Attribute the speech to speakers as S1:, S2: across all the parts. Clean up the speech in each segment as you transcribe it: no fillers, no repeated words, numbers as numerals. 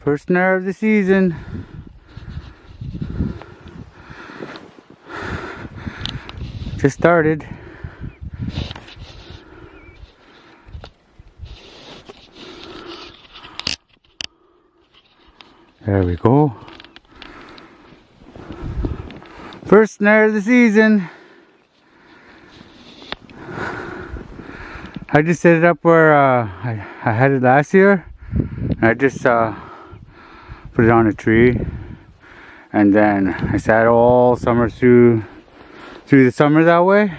S1: First snare of the season. Just started. There we go. First snare of the season. I just set it up where I had it last year. I just put it on a tree, and then I sat all summer through the summer that way.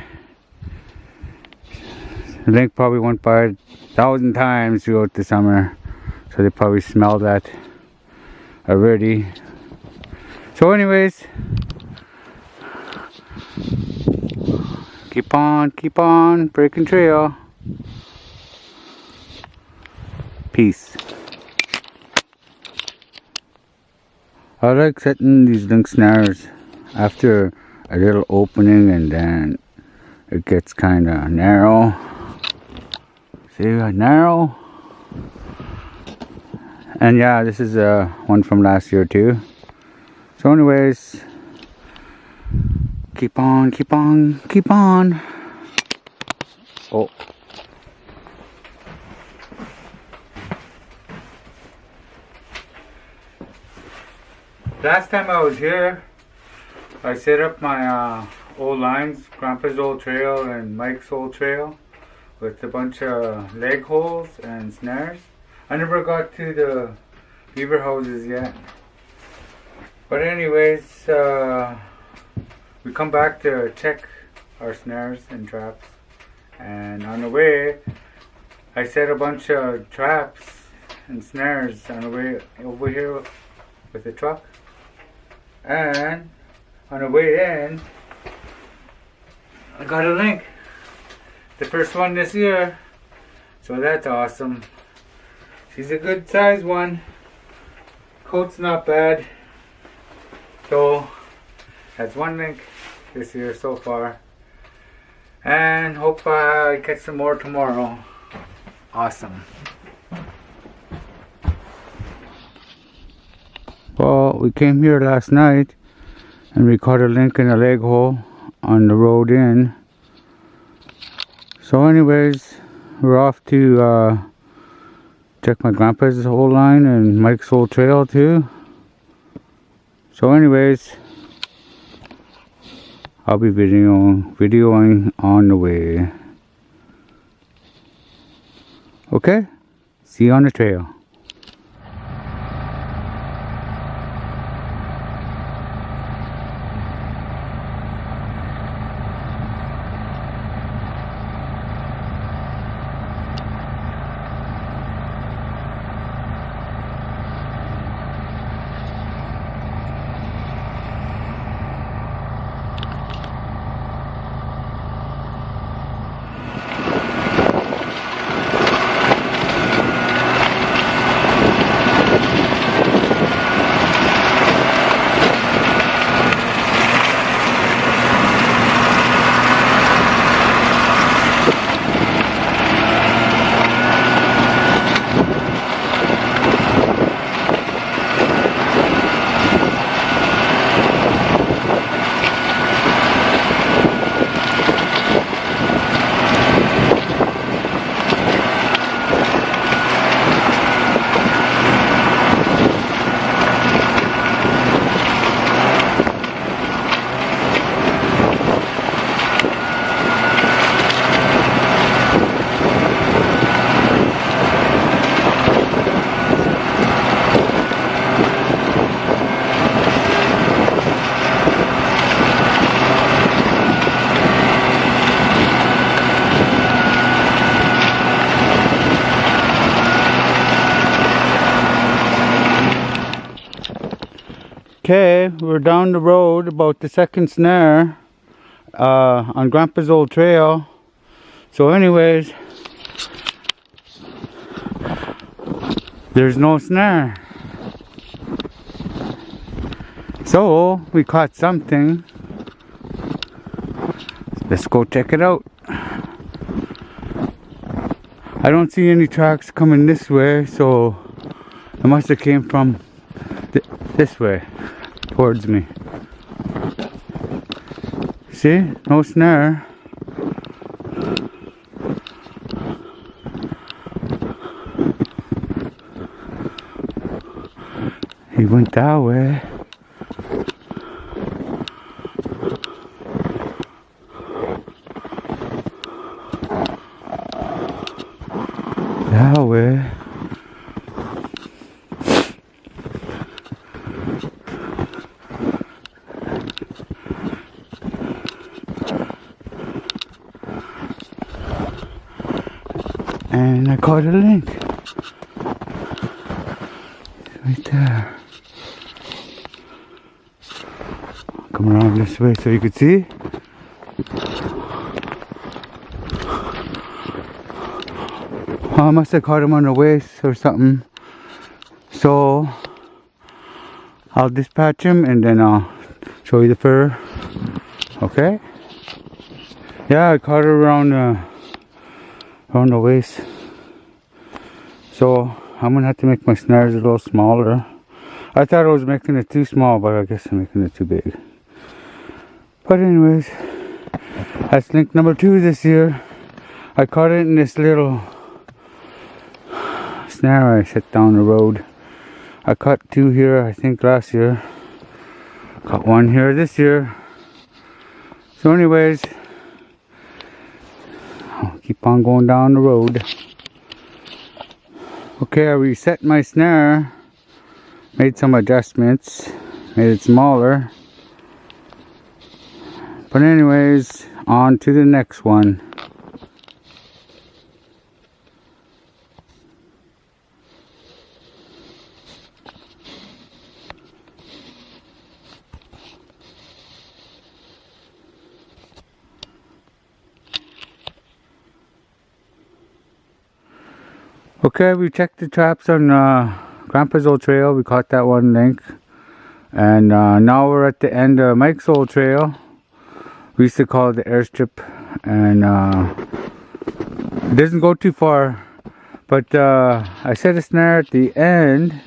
S1: The lynx probably went by 1,000 times throughout the summer, so they probably smelled that already. So anyways, keep on breaking trail. Peace. I like setting these lynx snares after a little opening, and then it gets kind of narrow. See, narrow. And yeah, this is one from last year too. So anyways, keep on. Oh. Last time I was here, I set up my old lines, Grandpa's old trail and Mike's old trail, with a bunch of leg holes and snares. I never got to the beaver houses yet. But anyways, we come back to check our snares and traps. And on the way, I set a bunch of traps and snares on the way over here with the truck. And on the way in, I got a lynx. The first one this year. So that's awesome. She's a good size one. Coat's not bad. So that's one lynx this year so far. And hope I catch some more tomorrow. Awesome. Well, we came here last night and we caught a lynx in a leg hole on the road in. So anyways, we're off to check my grandpa's whole line and Mike's whole trail too. So anyways, I'll be videoing on the way. Okay, see you on the trail. Okay, we're down the road about the second snare on Grandpa's old trail. So anyways, there's no snare. So we caught something. Let's go check it out. I don't see any tracks coming this way, so It must have came from this way towards me. See? No snare. He went that way. That way. And I caught a lynx. Right there. Come around this way so you can see. I must have caught him on the waist or something. So I'll dispatch him and then I'll show you the fur. Okay? Yeah, I caught it around the waist. So I'm gonna have to make my snares a little smaller. I thought I was making it too small, but I guess I'm making it too big. But anyways, that's link number 2 this year. I caught it in this little snare I set down the road. I caught 2 here, I think last year. Caught 1 here this year. So anyways, I'll keep on going down the road. Okay, I reset my snare. Made some adjustments. Made it smaller. But anyways, on to the next one. Okay, we checked the traps on Grandpa's old trail. We caught that one link. And now we're at the end of Mike's old trail. We used to call it the airstrip. And it doesn't go too far. But I set a snare at the end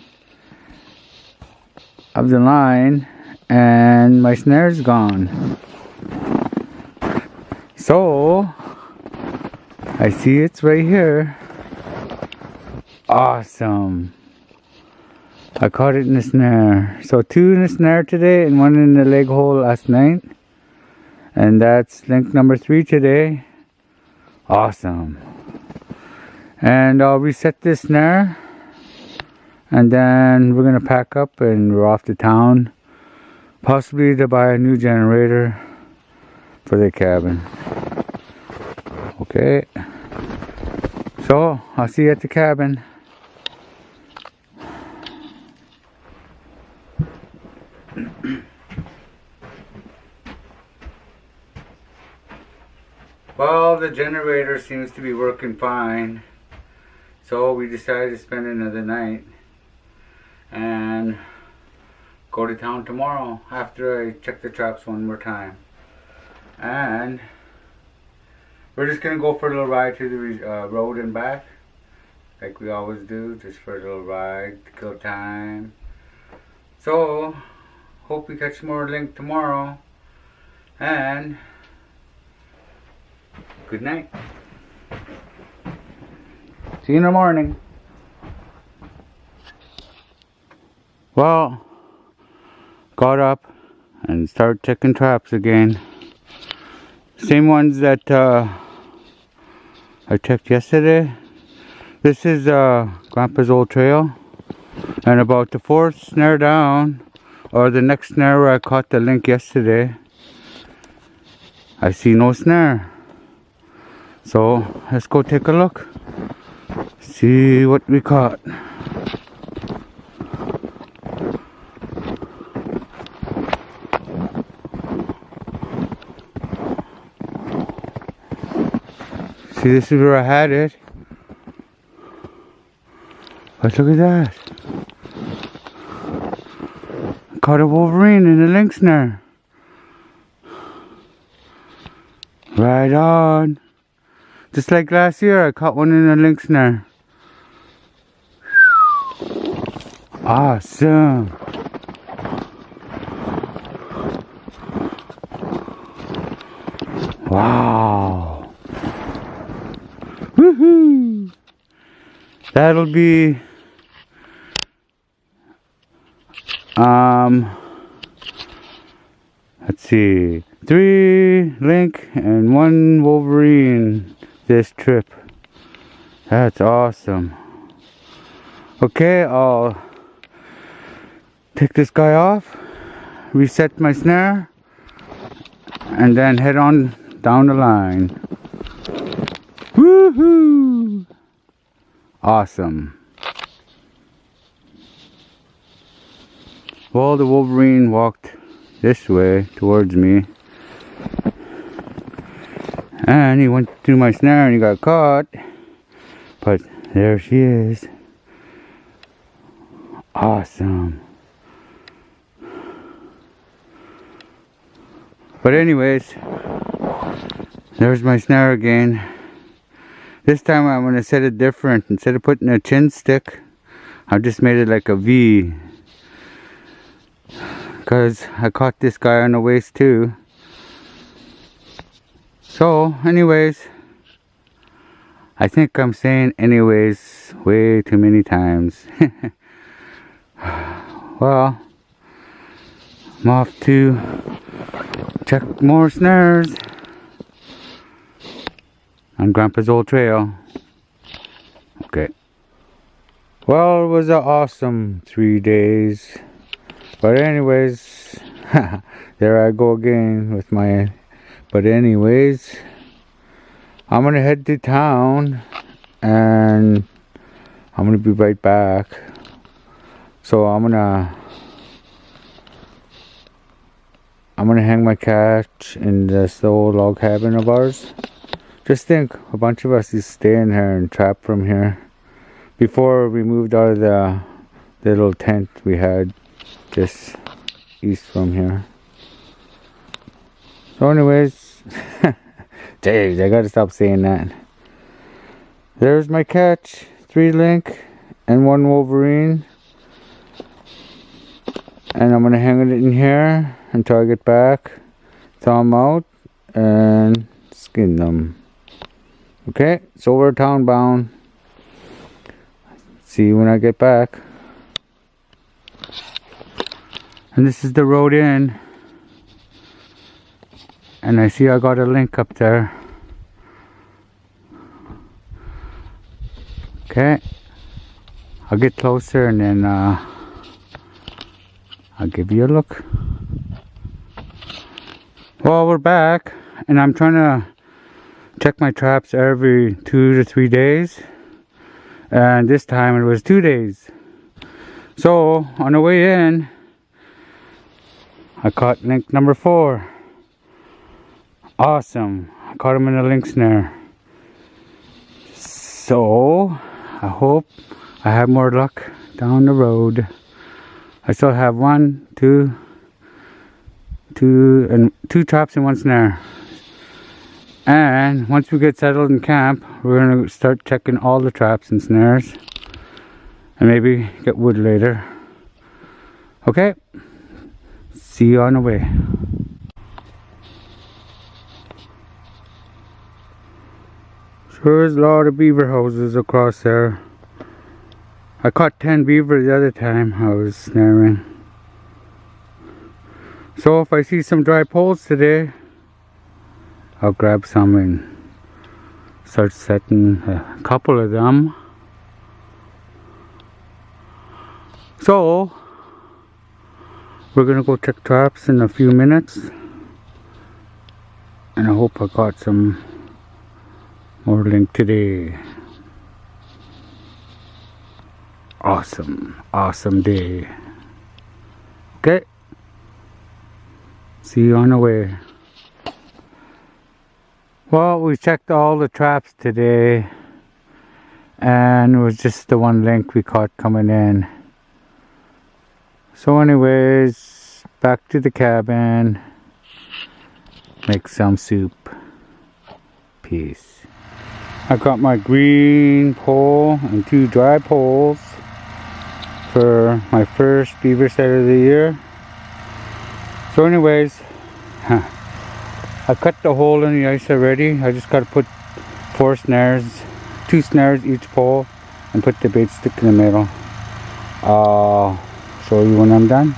S1: of the line. And my snare's gone. So I see it's right here. Awesome. I caught it in the snare. So 2 in the snare today and 1 in the leg hole last night. And that's link number 3 today. Awesome. And I'll reset this snare. And then we're going to pack up and we're off to town. Possibly to buy a new generator for the cabin. Okay. So I'll see you at the cabin. Well, the generator seems to be working fine, so we decided to spend another night and go to town tomorrow after I check the traps one more time. And we're just gonna go for a little ride to the road and back, like we always do, just for a little ride to kill time. So hope we catch more link tomorrow, and good night. See you in the morning. Well, got up and started checking traps again. Same ones that I checked yesterday. This is Grandpa's old trail, and about the 4th snare down, or the next snare where I caught the link yesterday, I see no snare. So let's go take a look, see what we caught. See, this is where I had it. But look at that. I caught a Wolverine in the lynx snare. Right on. Just like last year, I caught one in a lynx snare. Awesome. Wow. Woohoo. That'll be let's see, 3 lynx and 1 Wolverine this trip. That's awesome. Okay, I'll take this guy off, reset my snare, and then head on down the line. Woohoo! Awesome. Well, the Wolverine walked this way towards me, and he went through my snare and he got caught, but there she is. Awesome. But anyways, there's my snare again. This time I'm going to set it different. Instead of putting a chin stick, I just made it like a V, because I caught this guy on the waist too. So anyways, I think I'm saying anyways way too many times. Well, I'm off to check more snares on Grandpa's old trail. Okay. Well, it was an awesome 3 days. But anyways, there I go again with my... But anyways, I'm gonna head to town and I'm gonna be right back. So I'm gonna hang my catch in this old log cabin of ours. Just think, a bunch of us is staying here and trap from here. Before we moved out of the little tent we had just east from here. So anyways, jeez, I gotta stop saying that. There's my catch, 3 lynx and 1 Wolverine. And I'm gonna hang it in here until I get back, thaw them out, and skin them. Okay, so we're town bound. See you when I get back. And this is the road in. And I see I got a link up there. Okay, I'll get closer and then I'll give you a look. Well, we're back, and I'm trying to check my traps every 2 to 3 days, and this time it was 2 days. So on the way in, I caught link number 4. Awesome. I caught him in a link snare. So I hope I have more luck down the road. I still have 2 traps and 1 snare. And once we get settled in camp, we're gonna start checking all the traps and snares, and maybe get wood later. Okay, see you on the way. Sure is a lot of beaver houses across there. I caught 10 beaver the other time I was snaring. So if I see some dry poles today, I'll grab some and start setting a couple of them. So we're gonna go check traps in a few minutes, and I hope I got some more link today. Awesome day. Okay, see you on the way. Well, we checked all the traps today, and it was just the 1 link we caught coming in. So anyways, back to the cabin, make some soup. Peace. I got my green pole and 2 dry poles for my first beaver set of the year. So anyways, I cut the hole in the ice already. I just got to put 4 snares, 2 snares each pole, and put the bait stick in the middle. I'll show you when I'm done.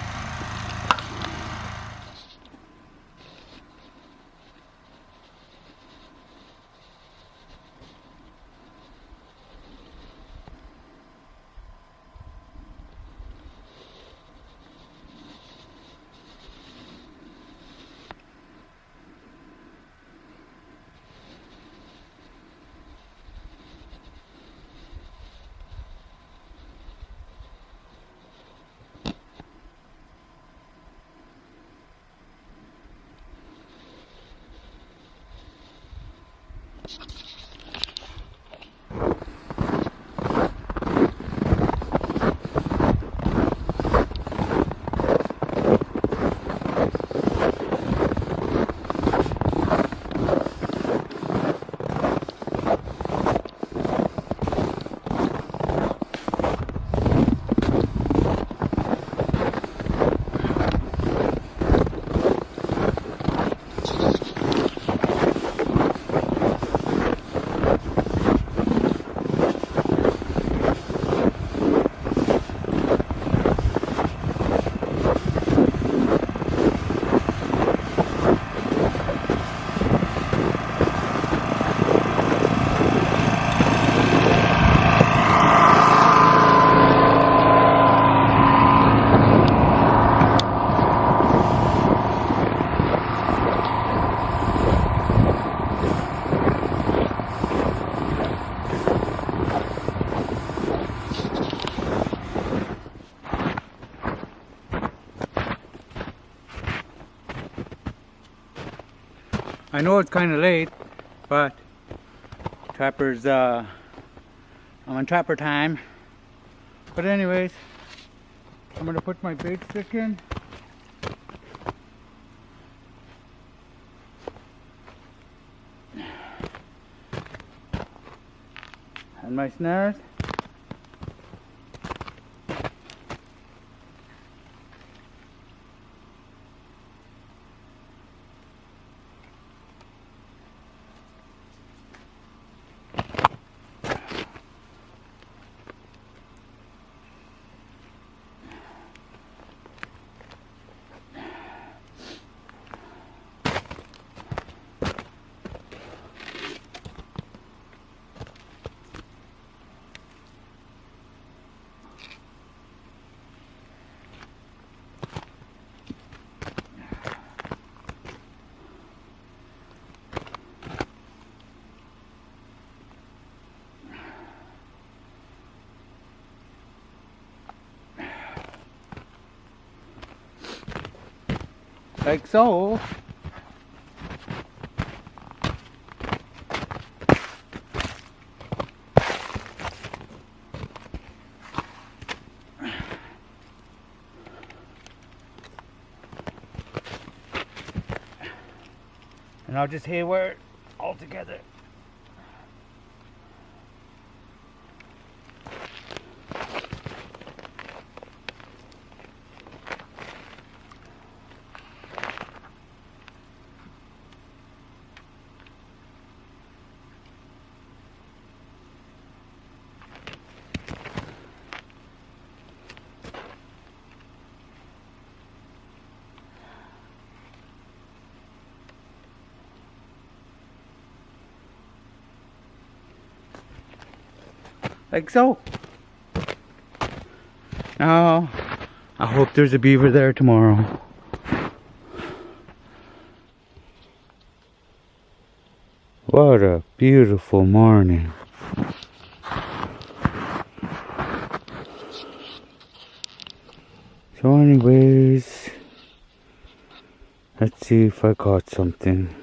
S1: I know it's kind of late, but trapper's I'm on trapper time. But anyways, I'm gonna put my bait stick in. And my snares. Like so. And I'll just haywire it all together. Like so. Now, I hope there's a beaver there tomorrow. What a beautiful morning. So anyways, let's see if I caught something.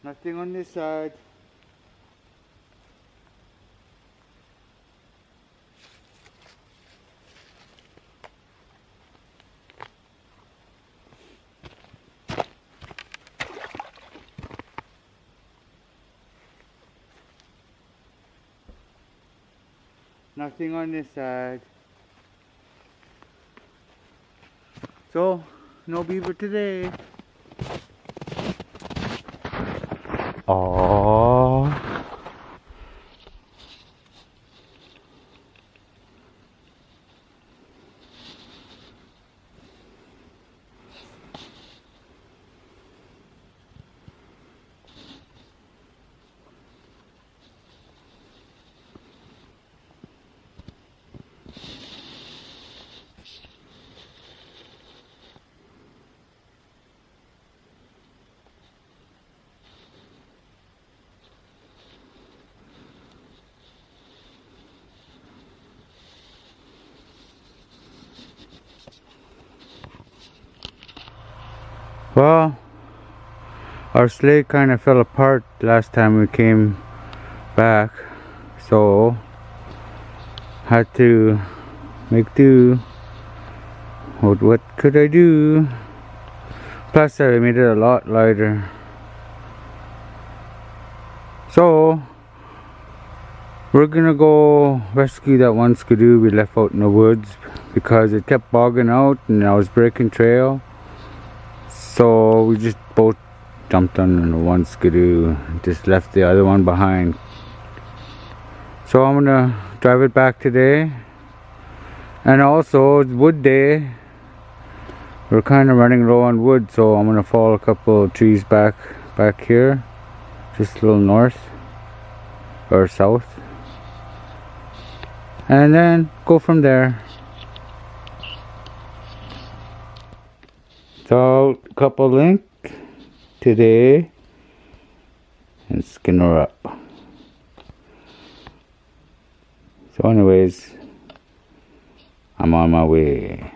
S1: Nothing on this side. Nothing on this side. So, no beaver today. Aww. Well, our sleigh kind of fell apart last time we came back, so had to make do. What could I do? Plus I made it a lot lighter. So we're gonna go rescue that one skidoo we left out in the woods because it kept bogging out and I was breaking trail. So we just both jumped on the one skidoo, just left the other one behind. So I'm gonna drive it back today. And also it's wood day. We're kind of running low on wood, so I'm gonna fall a couple of trees back here, just a little north or south, and then go from there. So a couple lynx today and skin her up. So anyways, I'm on my way.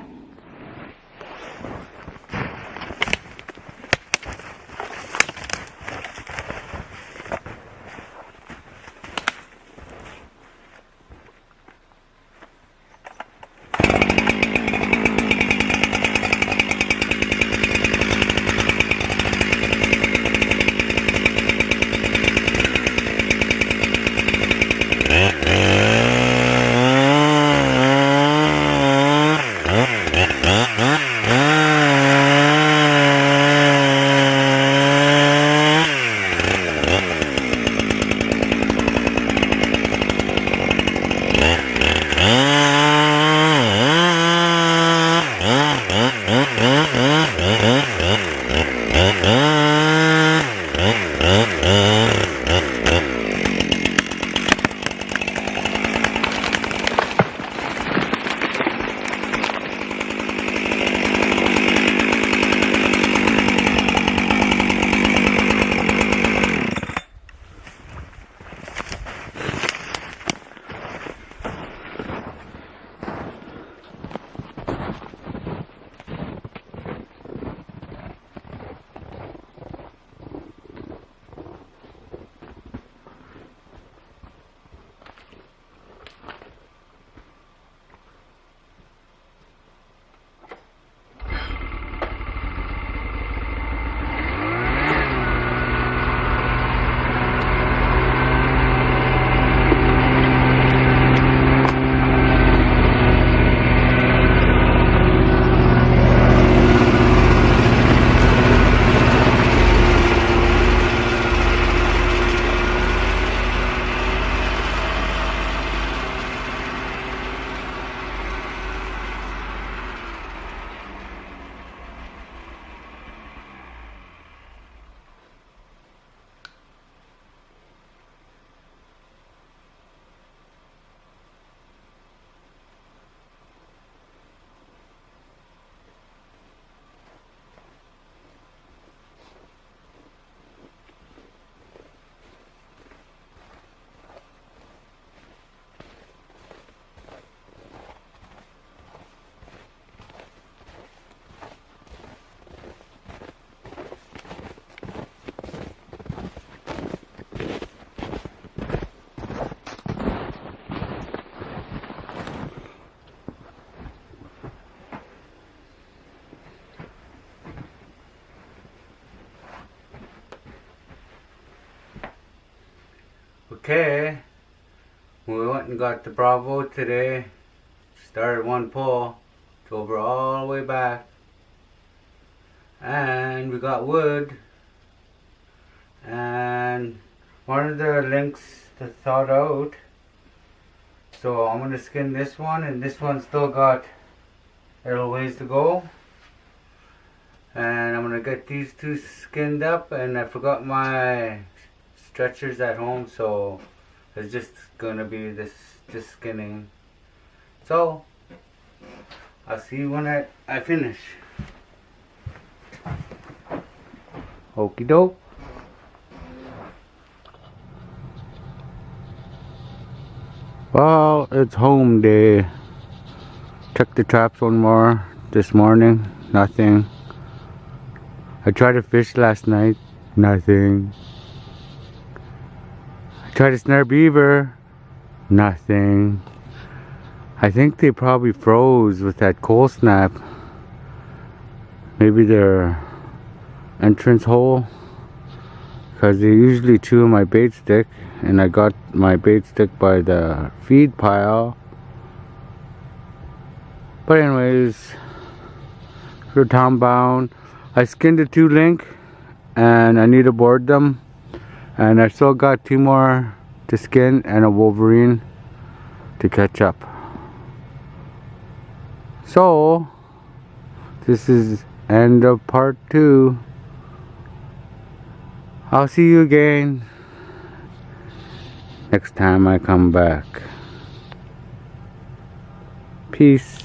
S1: Okay, we went and got the Bravo today. Started one pull, drove her all the way back, and we got wood, and one of the lynx to thawed out. So I'm gonna skin this one, and this one still got a little ways to go. And I'm gonna get these two skinned up, and I forgot my stretchers at home, so it's just gonna be this skinning. So I'll see you when I finish. Okie doke. Well, it's home day. Checked the traps one more this morning. Nothing. I tried to fish last night. Nothing. I tried to snare beaver. Nothing. I think they probably froze with that cold snap. Maybe their entrance hole. Because they usually chew my bait stick. And I got my bait stick by the feed pile. But anyways, we're town bound. I skinned the 2 link and I need to board them. And I still got 2 more to skin and a Wolverine to catch up. So this is end of part 2. I'll see you again next time I come back. Peace.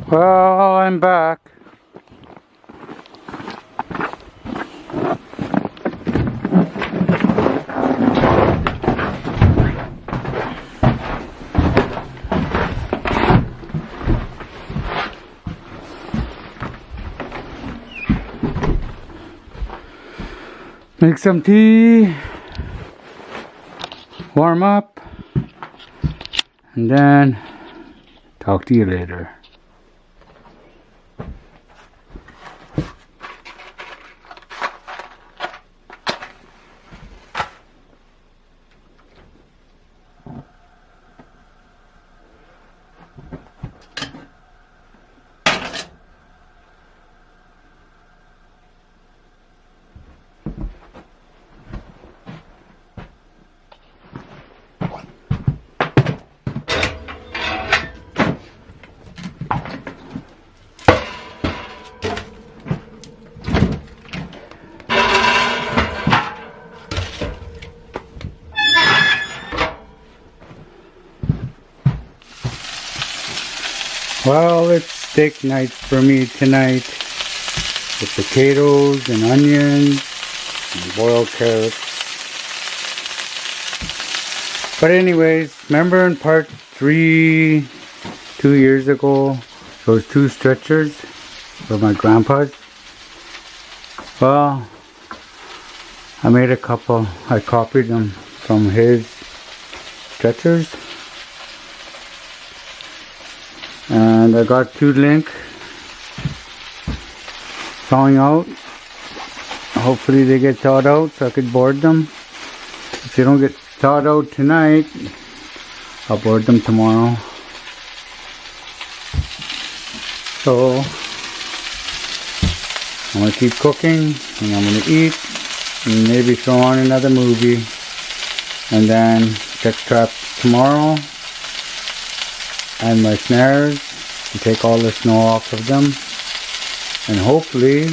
S1: Well, I'm back. Make some tea, warm up, and then talk to you later. Well, it's steak night for me tonight with potatoes and onions and boiled carrots. But anyways, remember in part 3, 2 years ago, those 2 stretchers for my grandpa's? Well, I made a couple. I copied them from his stretchers. And I got 2 link thawing out. Hopefully they get thawed out so I could board them. If they don't get thawed out tonight, I'll board them tomorrow. So I'm gonna keep cooking and I'm gonna eat and maybe throw on another movie and then check traps tomorrow. And my snares to take all the snow off of them, and hopefully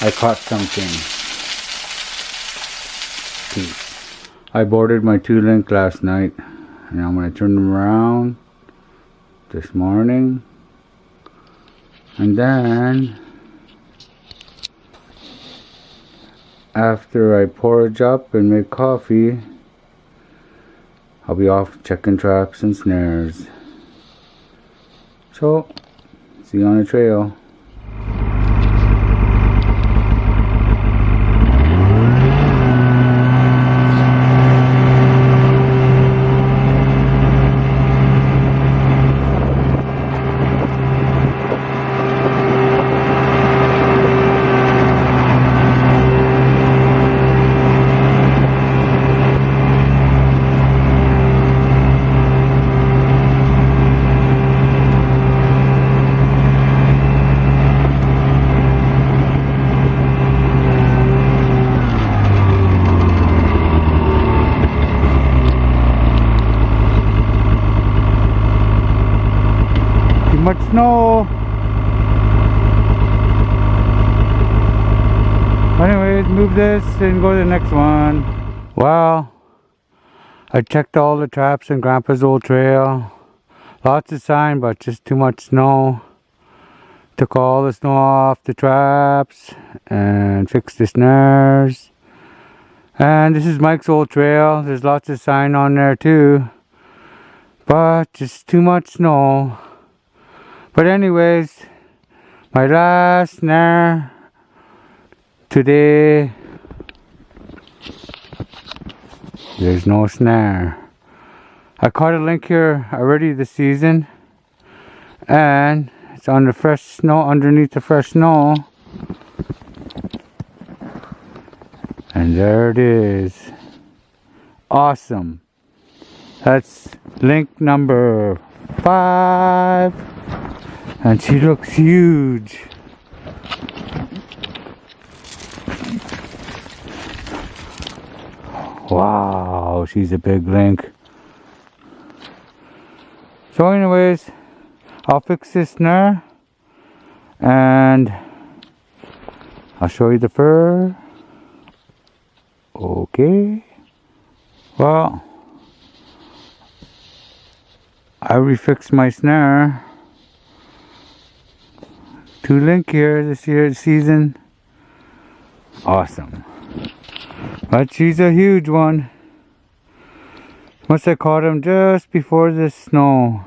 S1: I caught something. I boarded my 2 link last night and I'm going to turn them around this morning, and then after I porridge up and make coffee, I'll be off checking traps and snares. So, see you on the trail. Much snow. Anyways, move this and go to the next one. Well, I checked all the traps in Grandpa's old trail. Lots of sign, but just too much snow. Took all the snow off the traps and fixed the snares. And this is Mike's old trail. There's lots of sign on there too, but just too much snow. But anyways, my last snare today, there's no snare. I caught a link here already this season, and it's on the fresh snow, underneath the fresh snow. And there it is. Awesome. That's link number 5. And she looks huge. Wow, she's a big link. So anyways, I'll fix this snare and I'll show you the fur. Okay. Well, I refixed my snare. 2 link here this year season. Awesome. But she's a huge one. Must have caught him just before the snow.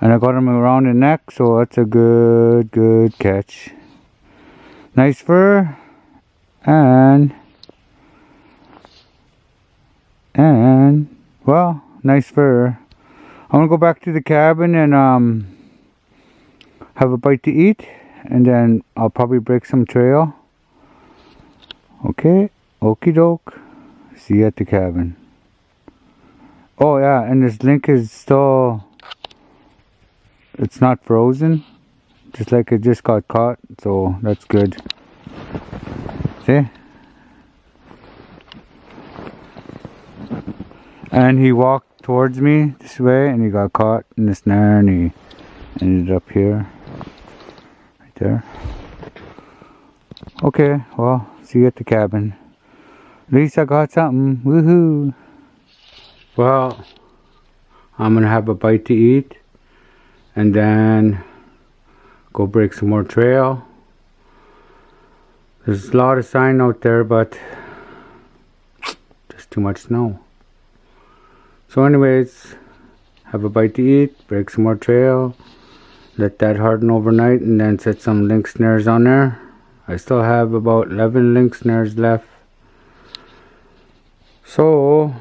S1: And I got him around the neck, so that's a good catch. Nice fur. And well, nice fur. I'm gonna go back to the cabin and have a bite to eat, and then I'll probably break some trail. Okay, okie doke. See you at the cabin. Oh yeah, and this link is still, it's not frozen, just like it just got caught, so that's good. See? And he walked towards me this way and he got caught in the snare and he ended up here. There. Okay, well, see you at the cabin. At least I got something. Woohoo! Well, I'm gonna have a bite to eat and then go break some more trail. There's a lot of sign out there, but just too much snow. So anyways, have a bite to eat, break some more trail. Let that harden overnight and then set some link snares on there. I still have about 11 link snares left. So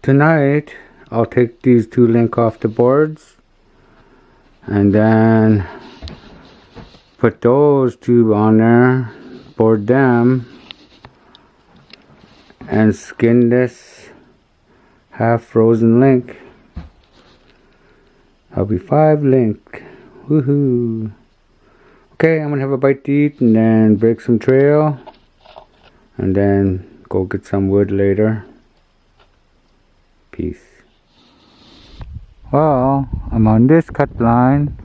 S1: tonight I'll take these 2 link off the boards and then put those 2 on there, board them, and skin this half frozen link. That'll be 5 link. Woohoo! Okay, I'm gonna have a bite to eat and then break some trail and then go get some wood later. Peace. Well, I'm on this cut line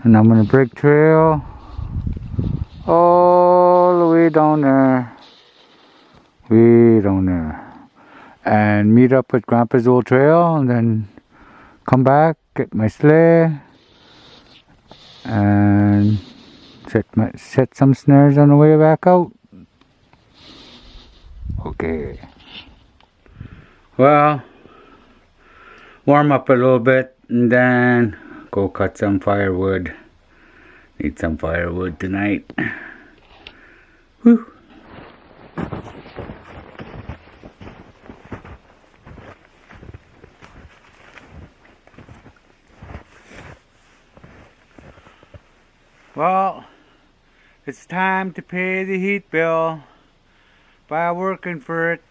S1: and I'm gonna break trail all the way down there. Way down there. And meet up with Grandpa's old trail and then come back, get my sleigh, and set some snares on the way back out. Okay. Well, warm up a little bit and then go cut some firewood. Need some firewood tonight. Whew. Well, it's time to pay the heat bill by working for it.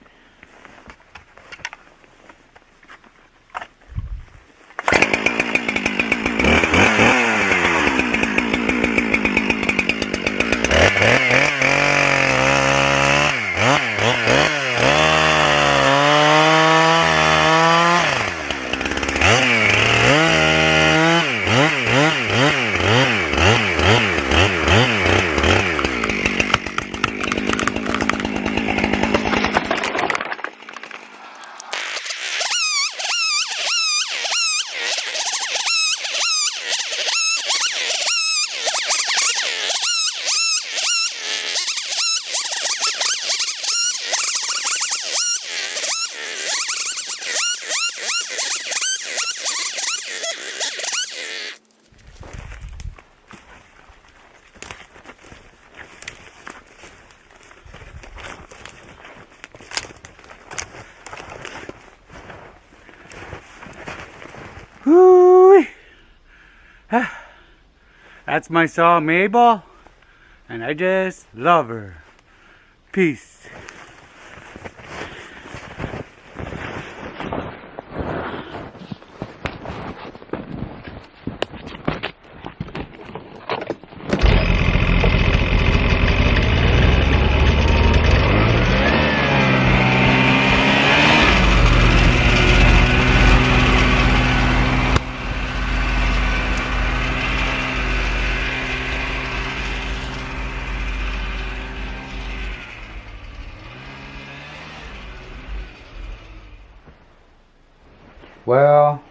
S1: Whoo! That's my saw Mabel, and I just love her. Peace. Well,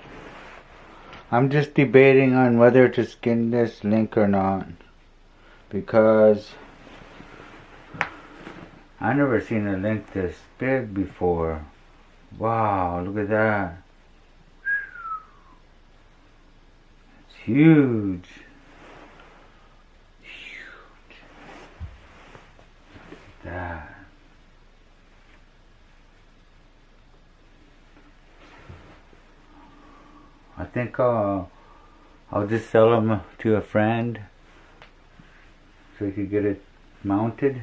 S1: I'm just debating on whether to skin this lynx or not, because I never seen a lynx this big before. Wow, look at that. It's huge. Huge. Look at that. I think I'll just sell them to a friend so he could get it mounted.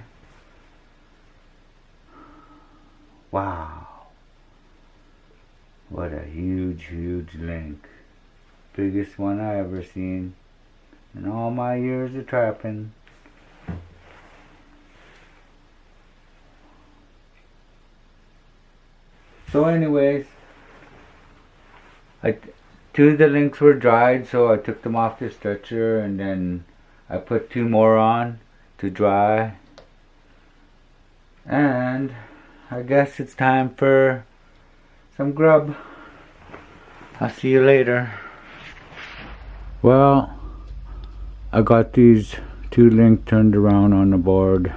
S1: Wow. What a huge lynx. Biggest one I ever seen in all my years of trapping. So anyways, two of the lynx were dried, so I took them off the stretcher, and then I put two more on to dry. And I guess it's time for some grub. I'll see you later. Well, I got these two lynx turned around on the board.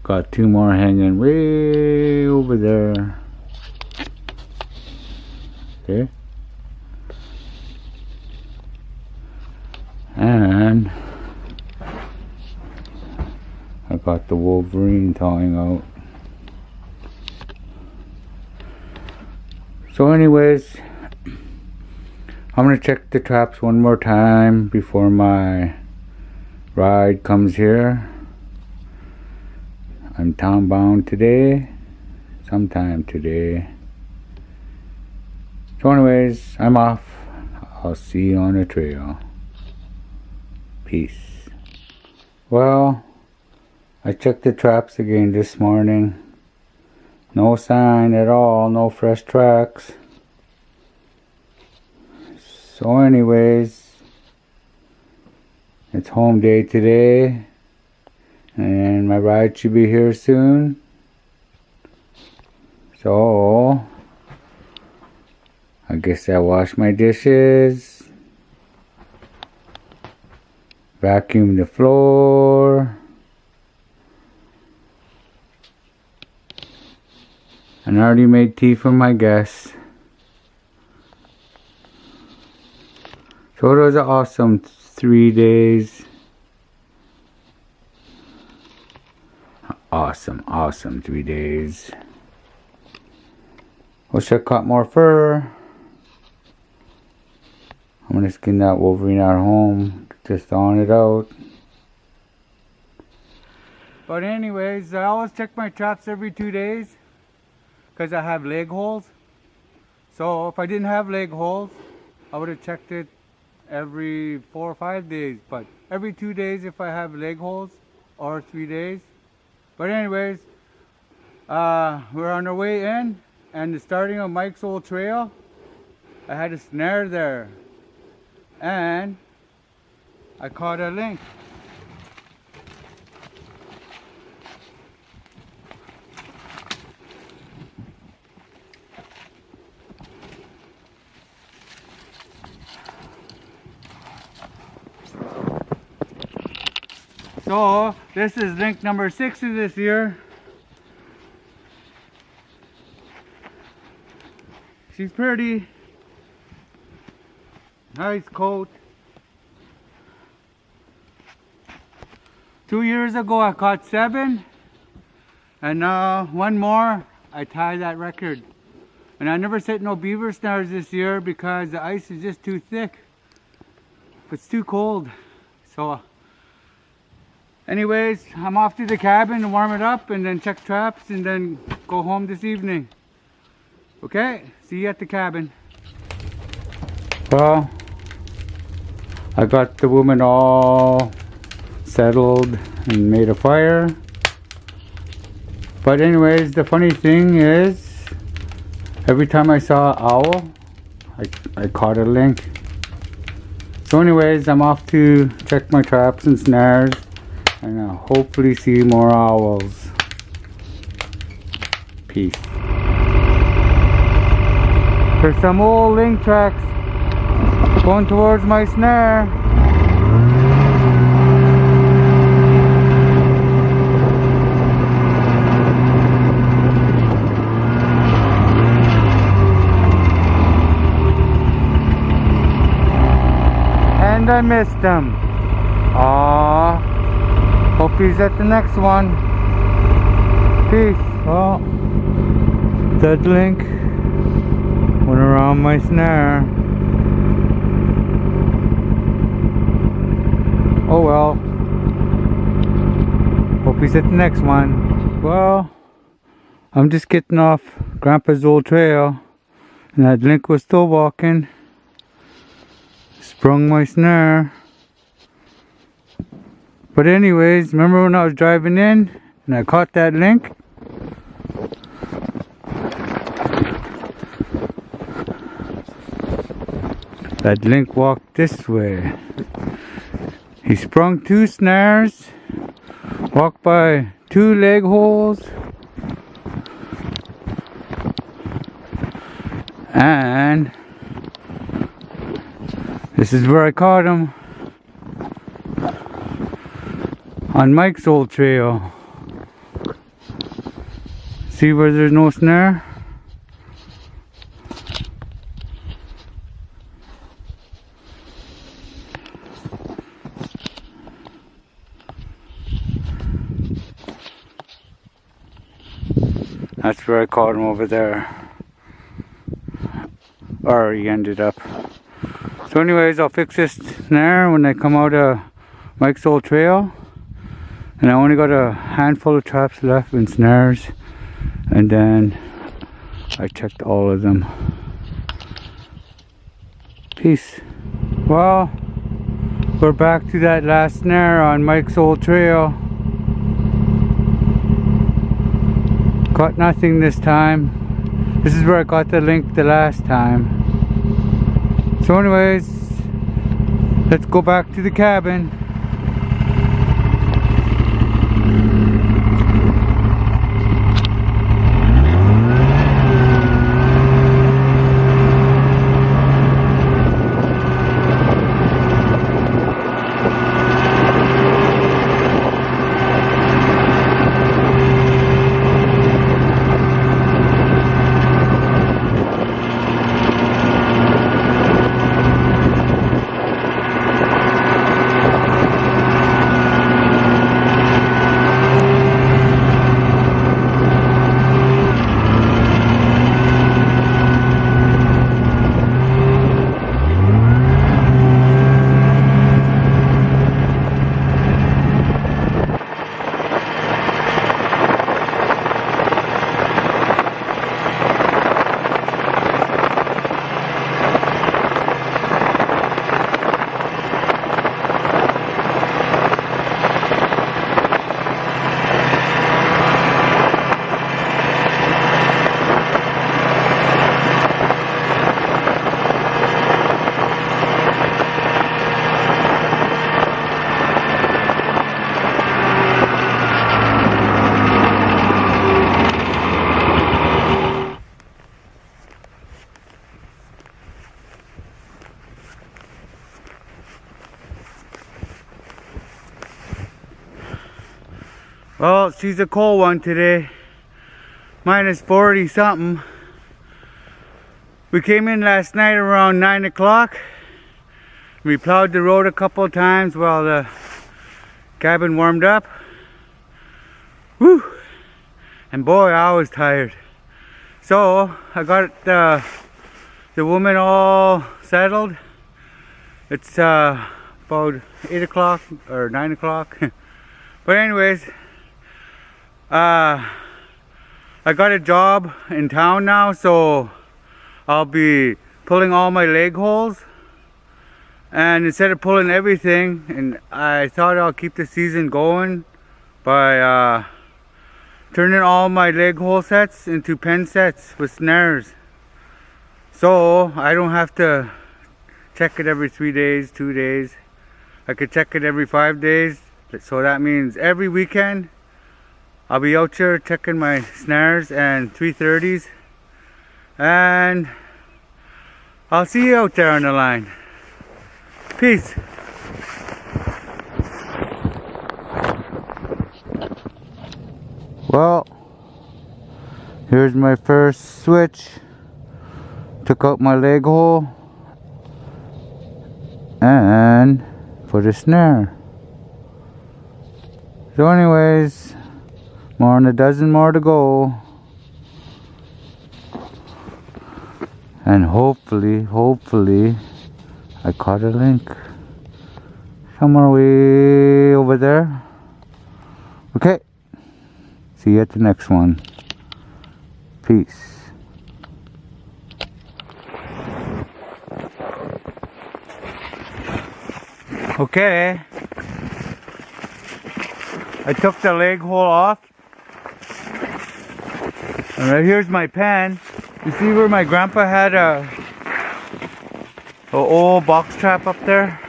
S1: Got two more hanging way over there. Okay. And I got the Wolverine thawing out. So anyways, I'm gonna check the traps one more time before my ride comes here. I'm town bound today, sometime today. So anyways, I'm off. I'll see you on the trail. Peace. Well, I checked the traps again this morning. No sign at all, no fresh tracks. So anyways, it's home day today, and my ride should be here soon. So I guess I wash my dishes, vacuum the floor, and I already made tea for my guests. So it was an awesome 3 days. Awesome 3 days. Wish I caught more fur. I'm gonna skin that Wolverine at home. Just on it out. But anyways, I always check my traps every 2 days because I have leg holes. So if I didn't have leg holes, I would have checked it every 4 or 5 days. But every 2 days if I have leg holes, or 3 days. But anyways, we're on our way in, and the starting of Mike's old trail, I had a snare there, and I caught a lynx. So this is link number 6 of this year. She's pretty. Nice coat. 2 years ago I caught 7, and now one more, I tied that record. And I never set no beaver snares this year because the ice is just too thick. It's too cold. So anyways, I'm off to the cabin to warm it up and then check traps and then go home this evening. Okay, see you at the cabin. Well, I got the woman all settled and made a fire. But anyways, the funny thing is, every time I saw an owl, I caught a lynx. So anyways, I'm off to check my traps and snares, and I'll hopefully see more owls. Peace. There's some old lynx tracks going towards my snare. And I missed him. Aww. Hope he's at the next one. Peace. Well, that link went around my snare. Oh well. Hope he's at the next one. Well, I'm just getting off Grandpa's old trail, and that link was still walking. Sprung my snare. But anyways, remember when I was driving in and I caught that link? That link walked this way. He sprung 2 snares, walked by 2 leg holes, and this is where I caught him. On Mike's old trail. See where there's no snare? That's where I caught him over there. Or he ended up. So anyways, I'll fix this snare when I come out of Mike's old trail. And I only got a handful of traps left and snares, and then I checked all of them. Peace. Well, we're back to that last snare on Mike's old trail. Caught nothing this time. This is where I got the link the last time. So anyways, let's go back to the cabin. Well, she's a cold one today. Minus 40 something. We came in last night around 9 o'clock. We plowed the road a couple of times while the cabin warmed up. Whew! And boy, I was tired. So I got the woman all settled. It's about 8 o'clock or 9 o'clock. But anyways, I got a job in town now, so I'll be pulling all my leg holes. And instead of pulling everything, and I thought I'll keep the season going by turning all my leg hole sets into pen sets with snares. So I don't have to check it every 3 days, 2 days. I could check it every 5 days. So that means every weekend I'll be out here checking my snares and 330s. And I'll see you out there on the line. Peace. Well, here's my first switch. Took out my leg hole and put a snare. So anyways, more than a dozen more to go. And hopefully, I caught a lynx. Somewhere way over there. Okay. See you at the next one. Peace. Okay. I took the leg hole off. And right here's my pen. You see where my grandpa had a old box trap up there?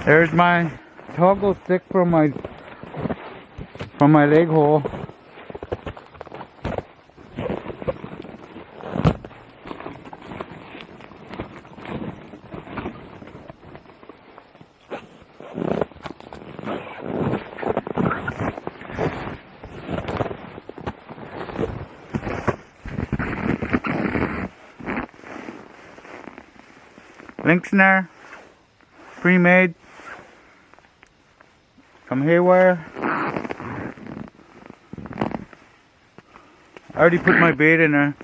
S1: There's my toggle stick from my leg hole. Lynx snare, pre-made from Haywire. I already put my bait in there.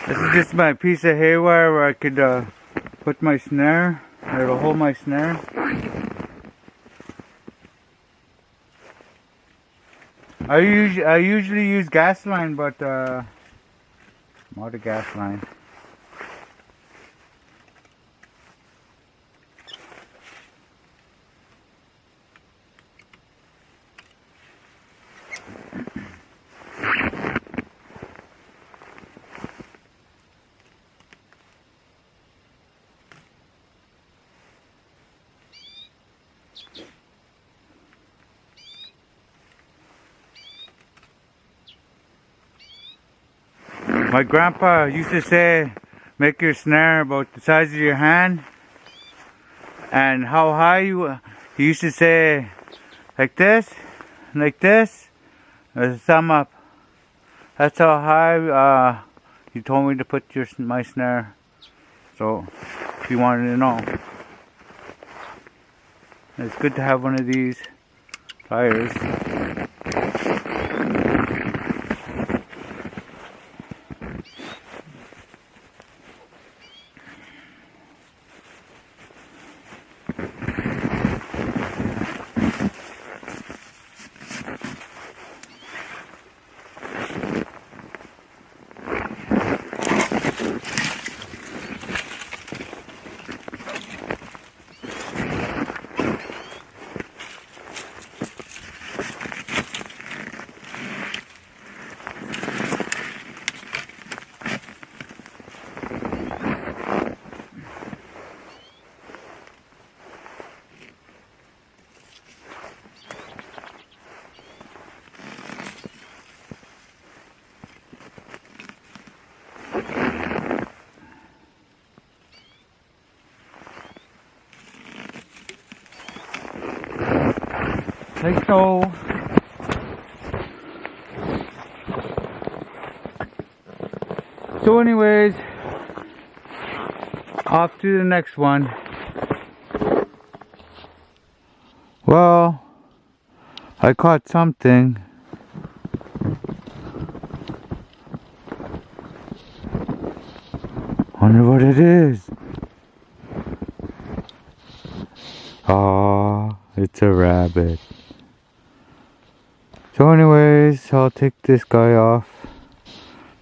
S1: This is just my piece of haywire where I could put my snare. It'll hold my snare. I usually use gas line, but I'm out of gas line. My grandpa used to say, make your snare about the size of your hand. And how high he used to say, like this, with a thumb up. That's how high he told me to put my snare. So, if you wanted to know. It's good to have one of these pliers. Like so. So anyways, off to the next one. Well, I caught something. Wonder what it is. Ah, it's a rabbit. So anyways, I'll take this guy off,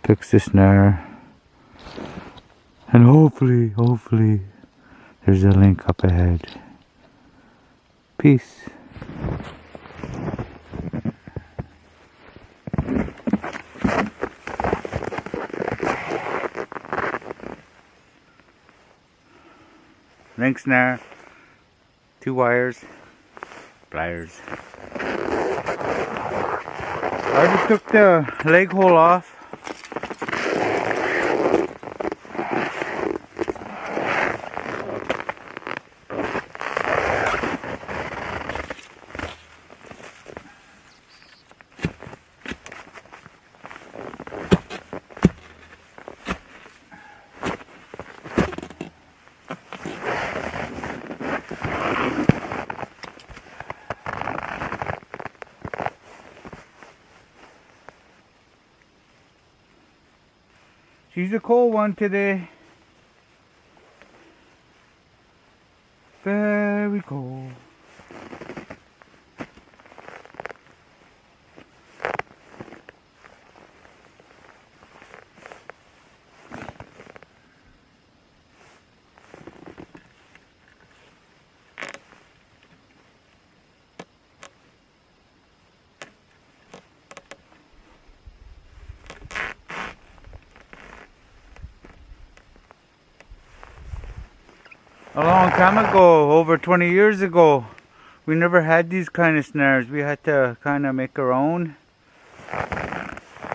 S1: fix the snare, and hopefully, there's a link up ahead. Peace. Lynx snare, 2 wires, pliers. I just took the leg hole off. She's a cold one today. Very cold. A long time ago, over 20 years ago, we never had these kind of snares. We had to kind of make our own.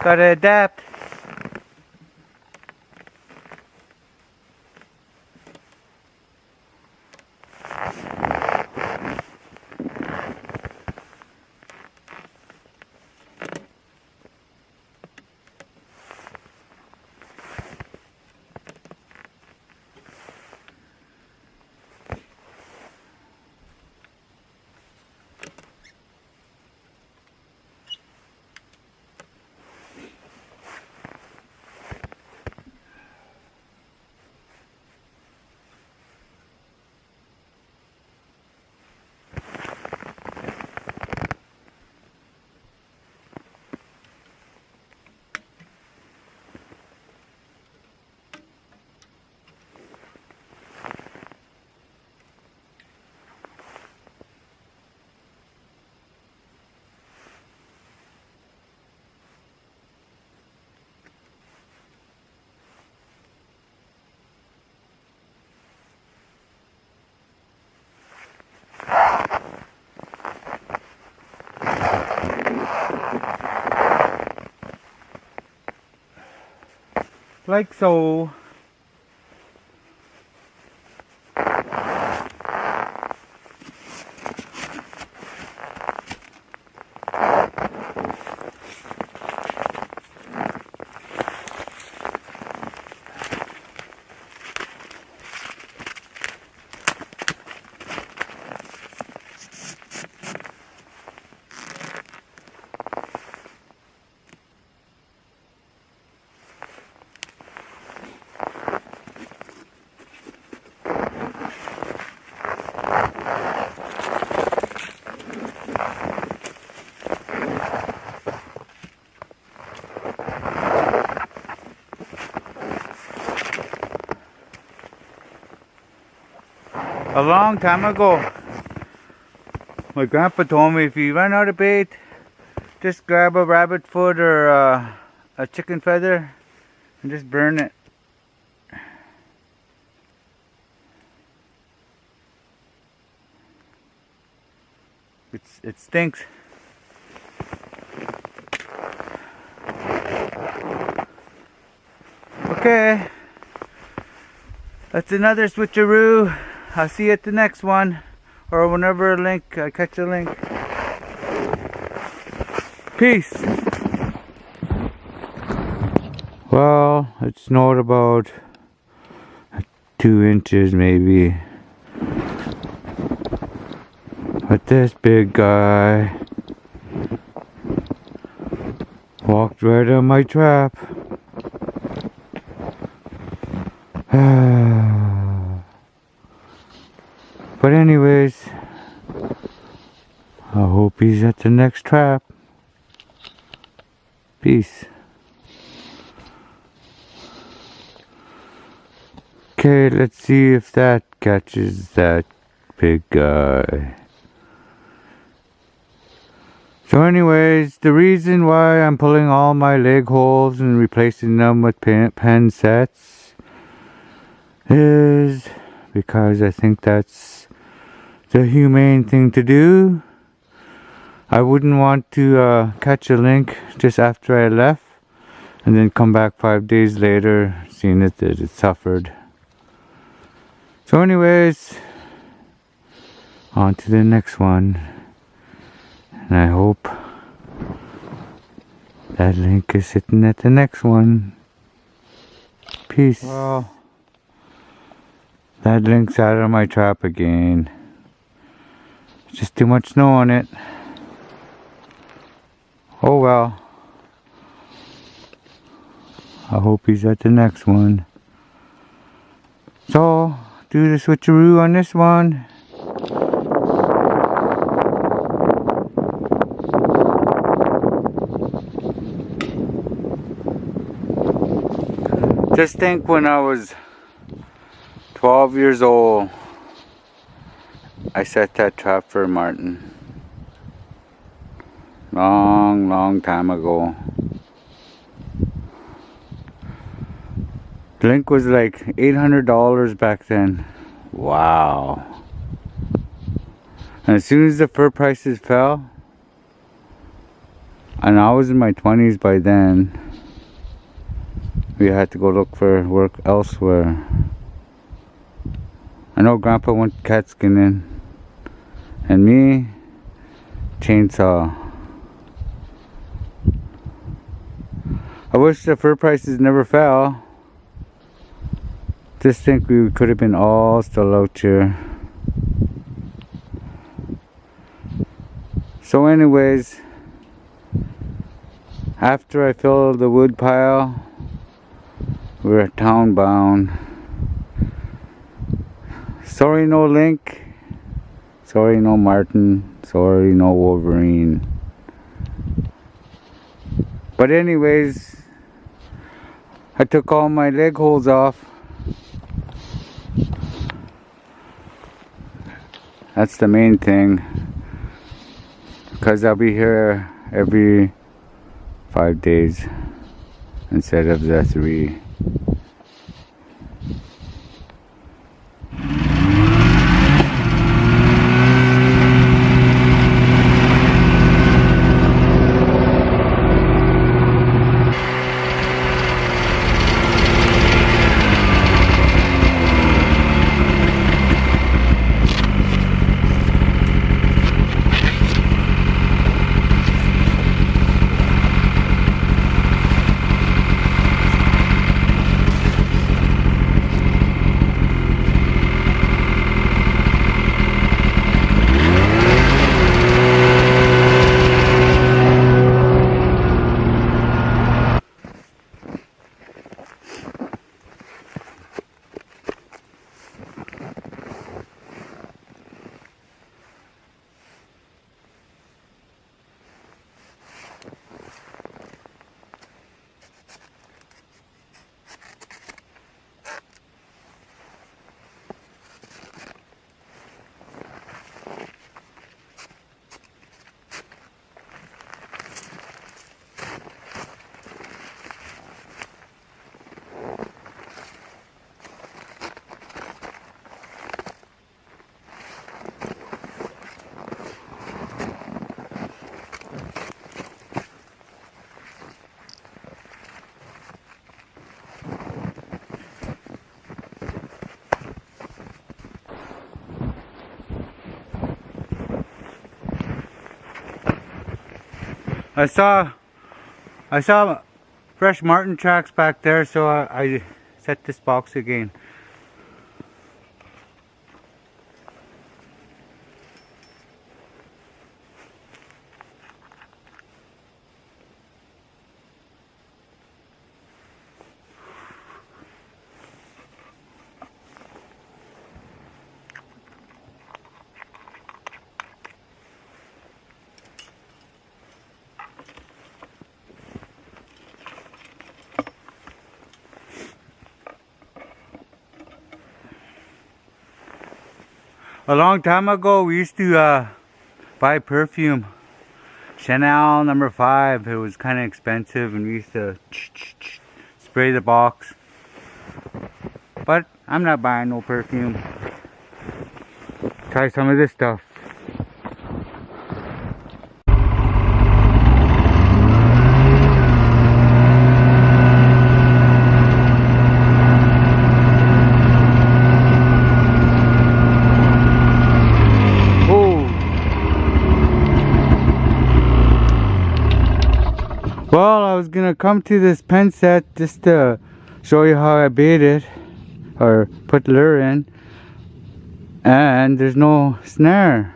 S1: Gotta adapt. Like so. A long time ago, my grandpa told me if you run out of bait, just grab a rabbit foot or a chicken feather and just burn it. It stinks. Okay, that's another switcheroo. I'll see you at the next one, or whenever I catch a link. Peace. Well, it snowed about 2 inches maybe. But this big guy walked right on my trap. But anyways, I hope he's at the next trap. Peace. Okay, let's see if that catches that big guy. So anyways, the reason why I'm pulling all my leg holes and replacing them with pen sets is because I think that's the humane thing to do. I wouldn't want to catch a link just after I left and then come back 5 days later seeing that it suffered. So anyways, on to the next one. And I hope that link is sitting at the next one. Peace. Well, that link's out of my trap again. Just too much snow on it. Oh well. I hope he's at the next one. So, do the switcheroo on this one. Just think when I was 12 years old, I set that trap for marten. Long time ago. The link was like $800 back then. Wow. And as soon as the fur prices fell, and I was in my 20s by then, we had to go look for work elsewhere. I know Grandpa went cat skinning, and me, chainsaw. I wish the fur prices never fell. Just think we could have been all still out here. So anyways, after I filled the wood pile, we're town bound. Sorry no link. Sorry no marten. Sorry no Wolverine. But anyways, I took all my leg holes off. That's the main thing, because I'll be here every 5 days instead of the 3. I saw fresh marten tracks back there, so I set this box again. A long time ago, we used to buy perfume. Chanel No. 5. It was kind of expensive, and we used to spray the box. But I'm not buying no perfume. Try some of this stuff. Well, I was gonna come to this pen set just to show you how I bait it or put lure in, and there's no snare.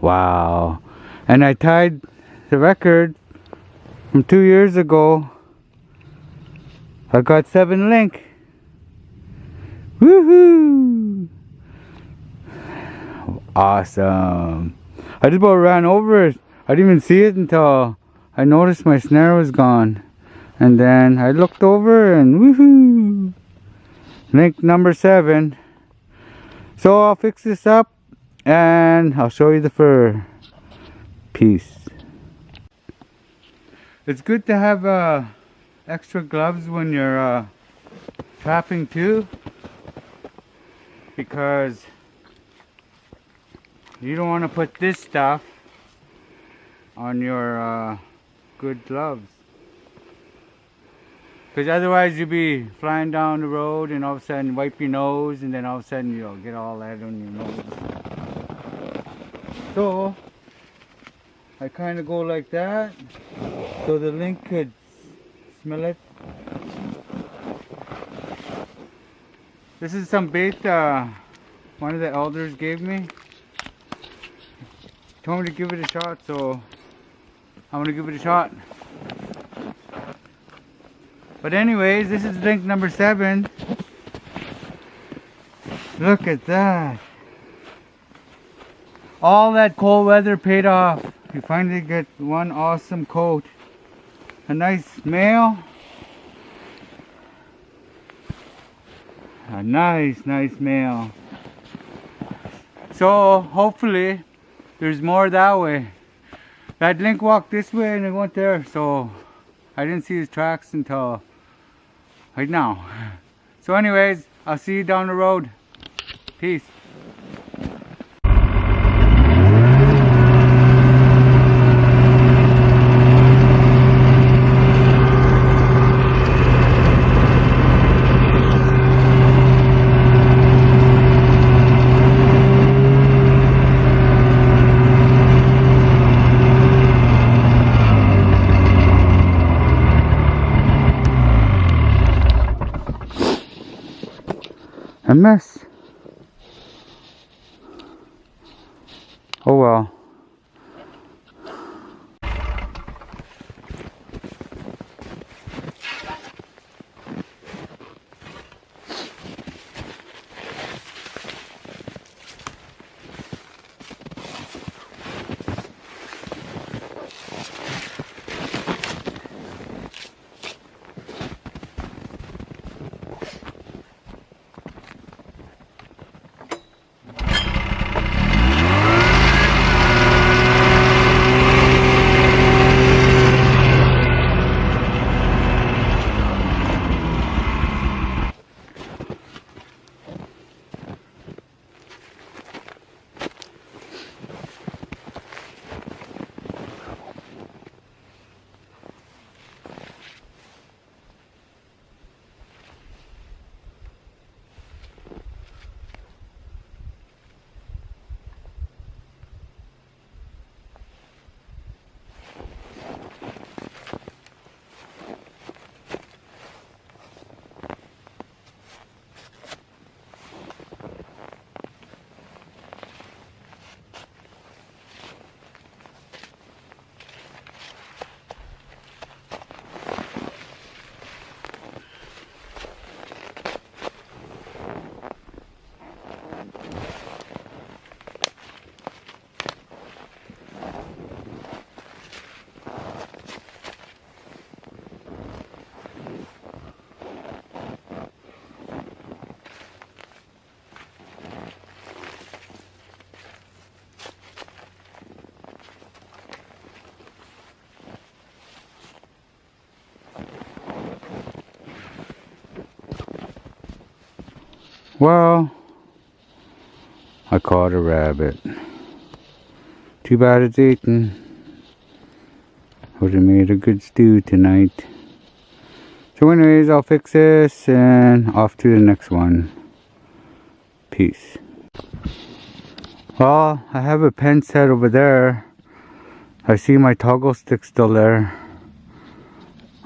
S1: Wow. And I tied the record from 2 years ago. I got 7 link. Woohoo! Awesome. I just about ran over it. I didn't even see it until I noticed my snare was gone, and then I looked over and woohoo! Link number 7. So I'll fix this up and I'll show you the fur. Peace. It's good to have extra gloves when you're trapping too, because you don't want to put this stuff on your good gloves, because otherwise you'll be flying down the road and all of a sudden wipe your nose, and then all of a sudden you'll get all that on your nose. So I kind of go like that so the link could smell it. This is some bait one of the elders gave me. He told me to give it a shot, so I'm gonna give it a shot. But anyways, this is link number 7. Look at that. All that cold weather paid off. You finally get one awesome coat. A nice male. A nice male. So hopefully there's more that way. That link walked this way and it went there, so I didn't see his tracks until right now. So anyways, I'll see you down the road. Peace. A mess. Oh well. Well, I caught a rabbit. Too bad it's eaten. Would have made a good stew tonight. So anyways, I'll fix this and off to the next one. Peace. Well, I have a pen set over there. I see my toggle stick still there.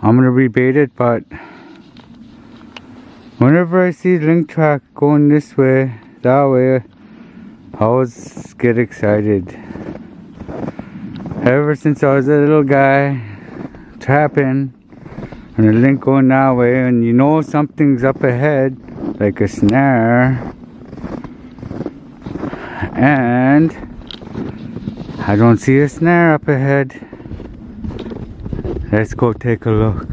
S1: I'm gonna rebait it, but whenever I see link track going this way, that way, I always get excited. Ever since I was a little guy, trapping, and a link going that way, and you know something's up ahead, like a snare, and I don't see a snare up ahead. Let's go take a look.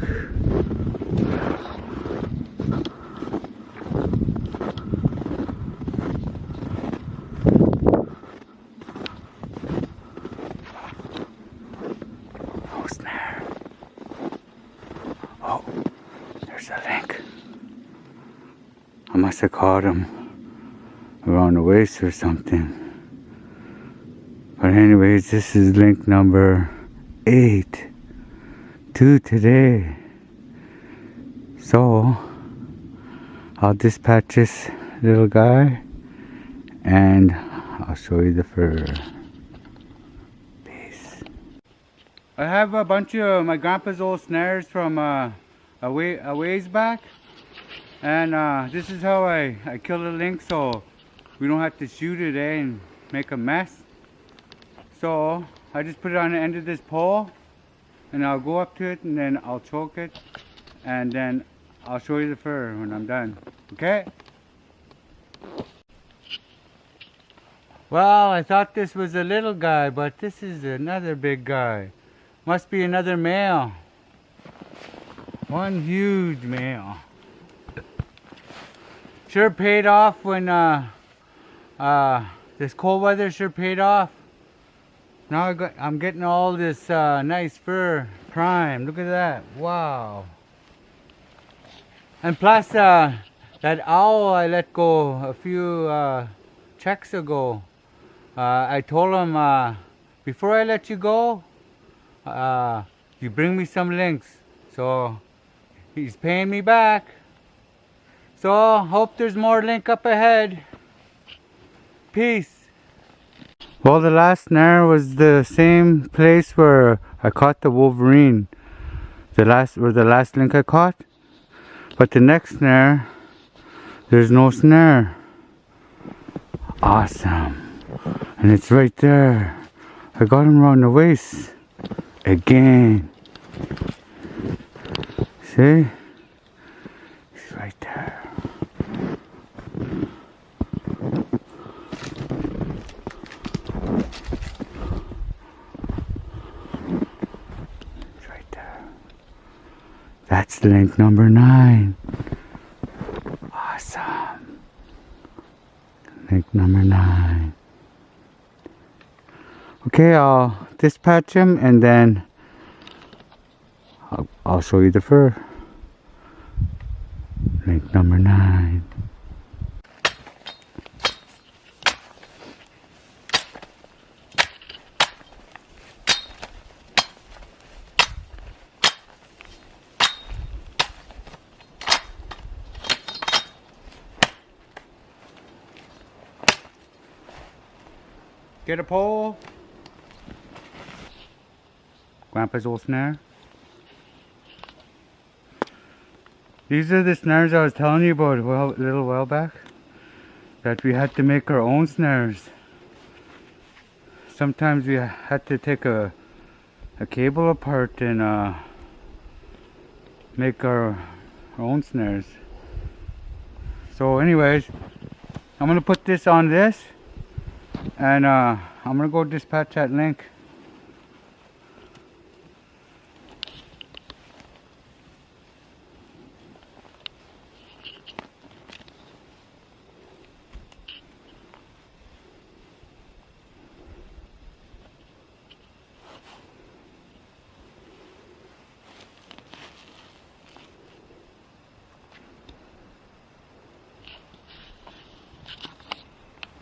S1: No snare. Oh, there's a link. I must have caught him around the waist or something. But anyways, this is link number 8 to today. So I'll dispatch this little guy and I'll show you the fur. Peace. I have a bunch of my grandpa's old snares from a ways back, and this is how I kill the lynx so we don't have to shoot it and make a mess. So I just put it on the end of this pole and I'll go up to it and then I'll choke it and then I'll show you the fur when I'm done. Okay? Well, I thought this was a little guy, but this is another big guy. Must be another male. One huge male. Sure paid off when this cold weather sure paid off. Now I'm getting all this nice fur prime. Look at that. Wow. And plus that owl I let go a few checks ago. I told him before I let you go, you bring me some lynx. So he's paying me back. So hope there's more link up ahead. Peace. Well, the last snare was the same place where I caught the Wolverine. The last link I caught. But the next snare, there's no snare. Awesome. And it's right there. I got him around the waist. Again. See? He's right there. That's link number 9. Awesome. Link number 9. Okay, I'll dispatch him and then I'll show you the fur. Link number 9. Get a pole. Grandpa's old snare. These are the snares I was telling you about a little while back. That we had to make our own snares. Sometimes we had to take a cable apart and make our own snares. So anyways, I'm gonna put this on this. And I'm gonna go dispatch that link.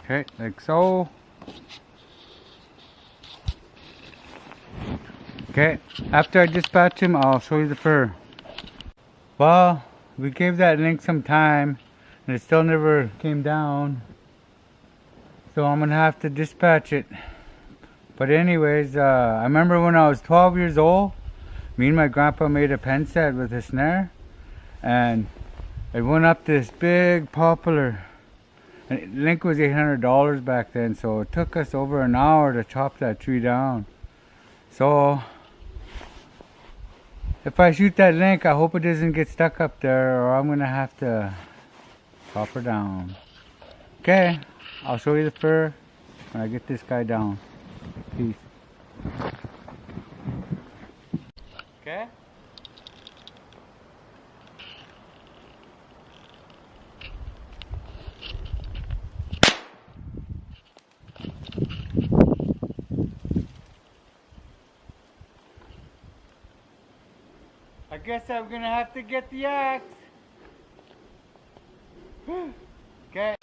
S1: Okay, like so. Okay, after I dispatch him, I'll show you the fur. Well, we gave that lynx some time, and it still never came down. So I'm gonna have to dispatch it. But anyways, I remember when I was 12 years old, me and my grandpa made a pen set with a snare, and it went up this big poplar. And link was $800 back then, so it took us over an hour to chop that tree down. So if I shoot that link, I hope it doesn't get stuck up there, or I'm gonna have to chop her down. Okay, I'll show you the fur when I get this guy down. Peace. Okay. I guess I'm gonna have to get the axe. Okay.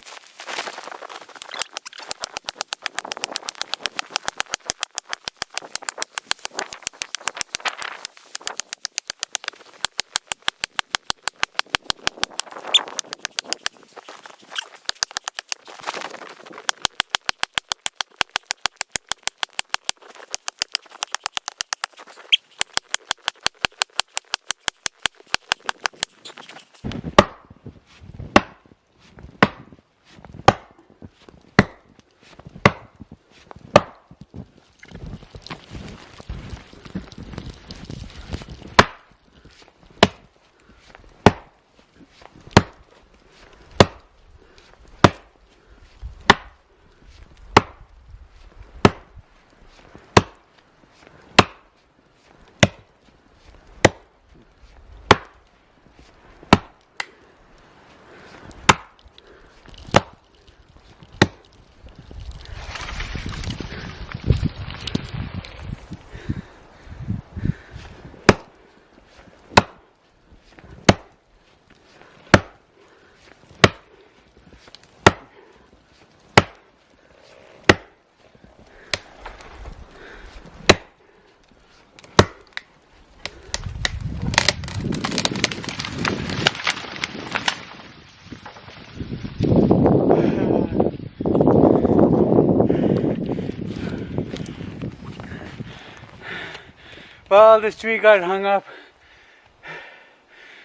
S1: Well, this tree got hung up,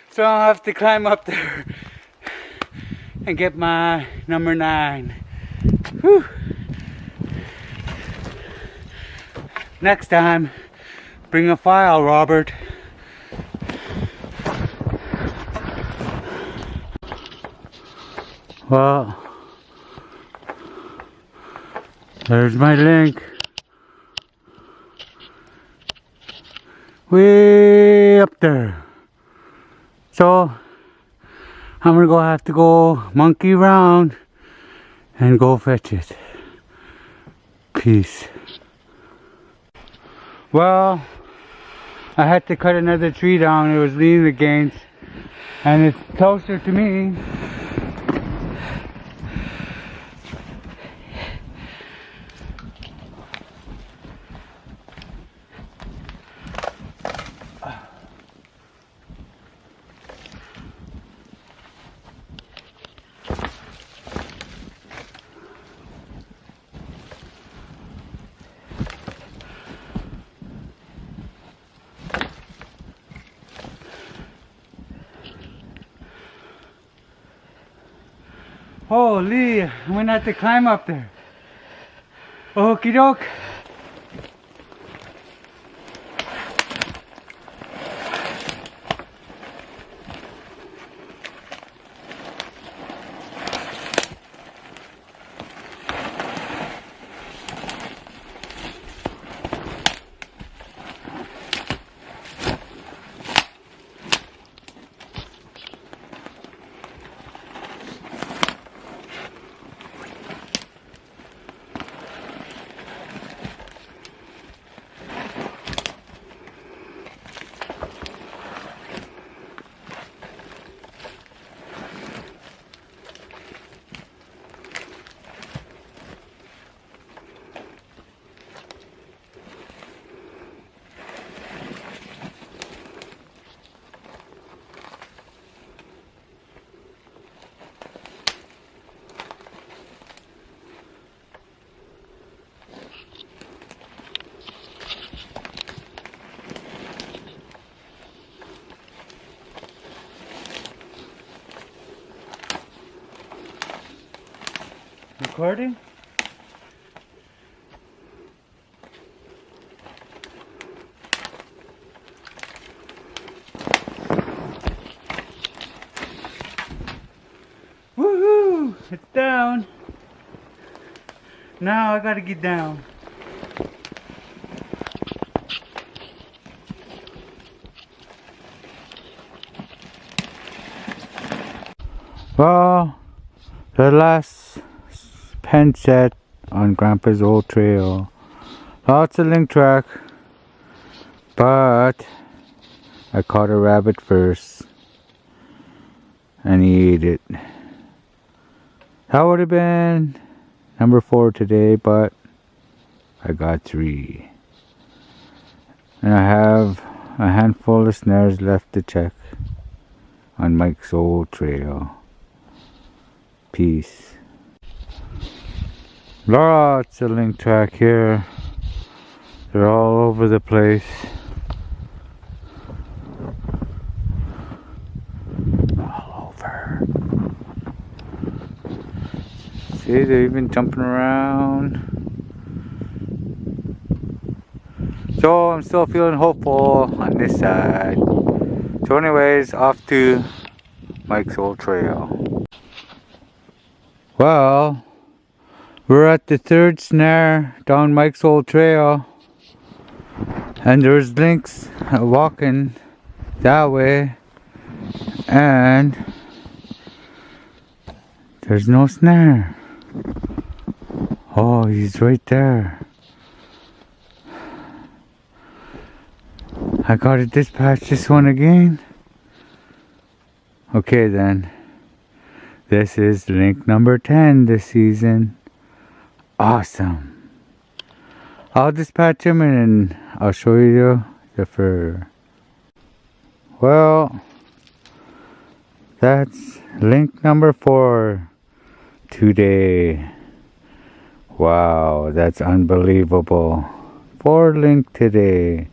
S1: so I'll have to climb up there and get my number 9. Whew. Next time, bring a file, Robert. Well, there's my link. Way up there. So I'm gonna have to go monkey around and go fetch it. Peace. Well, I had to cut another tree down. It was leaning against, and it's closer to me. Holy, I'm gonna have to climb up there. Okie doke. recording? Woohoo! It's down. Now I gotta get down. Well, the last pen set on Grandpa's old trail. Lots of link track, but I caught a rabbit first and he ate it. That would have been number 4 today, but I got 3. And I have a handful of snares left to check on Mike's old trail. Peace. Lots of link track here. They're all over the place. All over. See, they're even jumping around. So I'm still feeling hopeful on this side. So anyways, off to Mike's old trail. Well, we're at the 3rd snare down Mike's old trail, and there's lynx walking that way, and there's no snare. Oh, he's right there. I gotta dispatch this one again. Okay then. This is link number 10 this season. Awesome. I'll dispatch him and I'll show you the fur. Well, that's link number 4 today. Wow, that's unbelievable. 4 link today.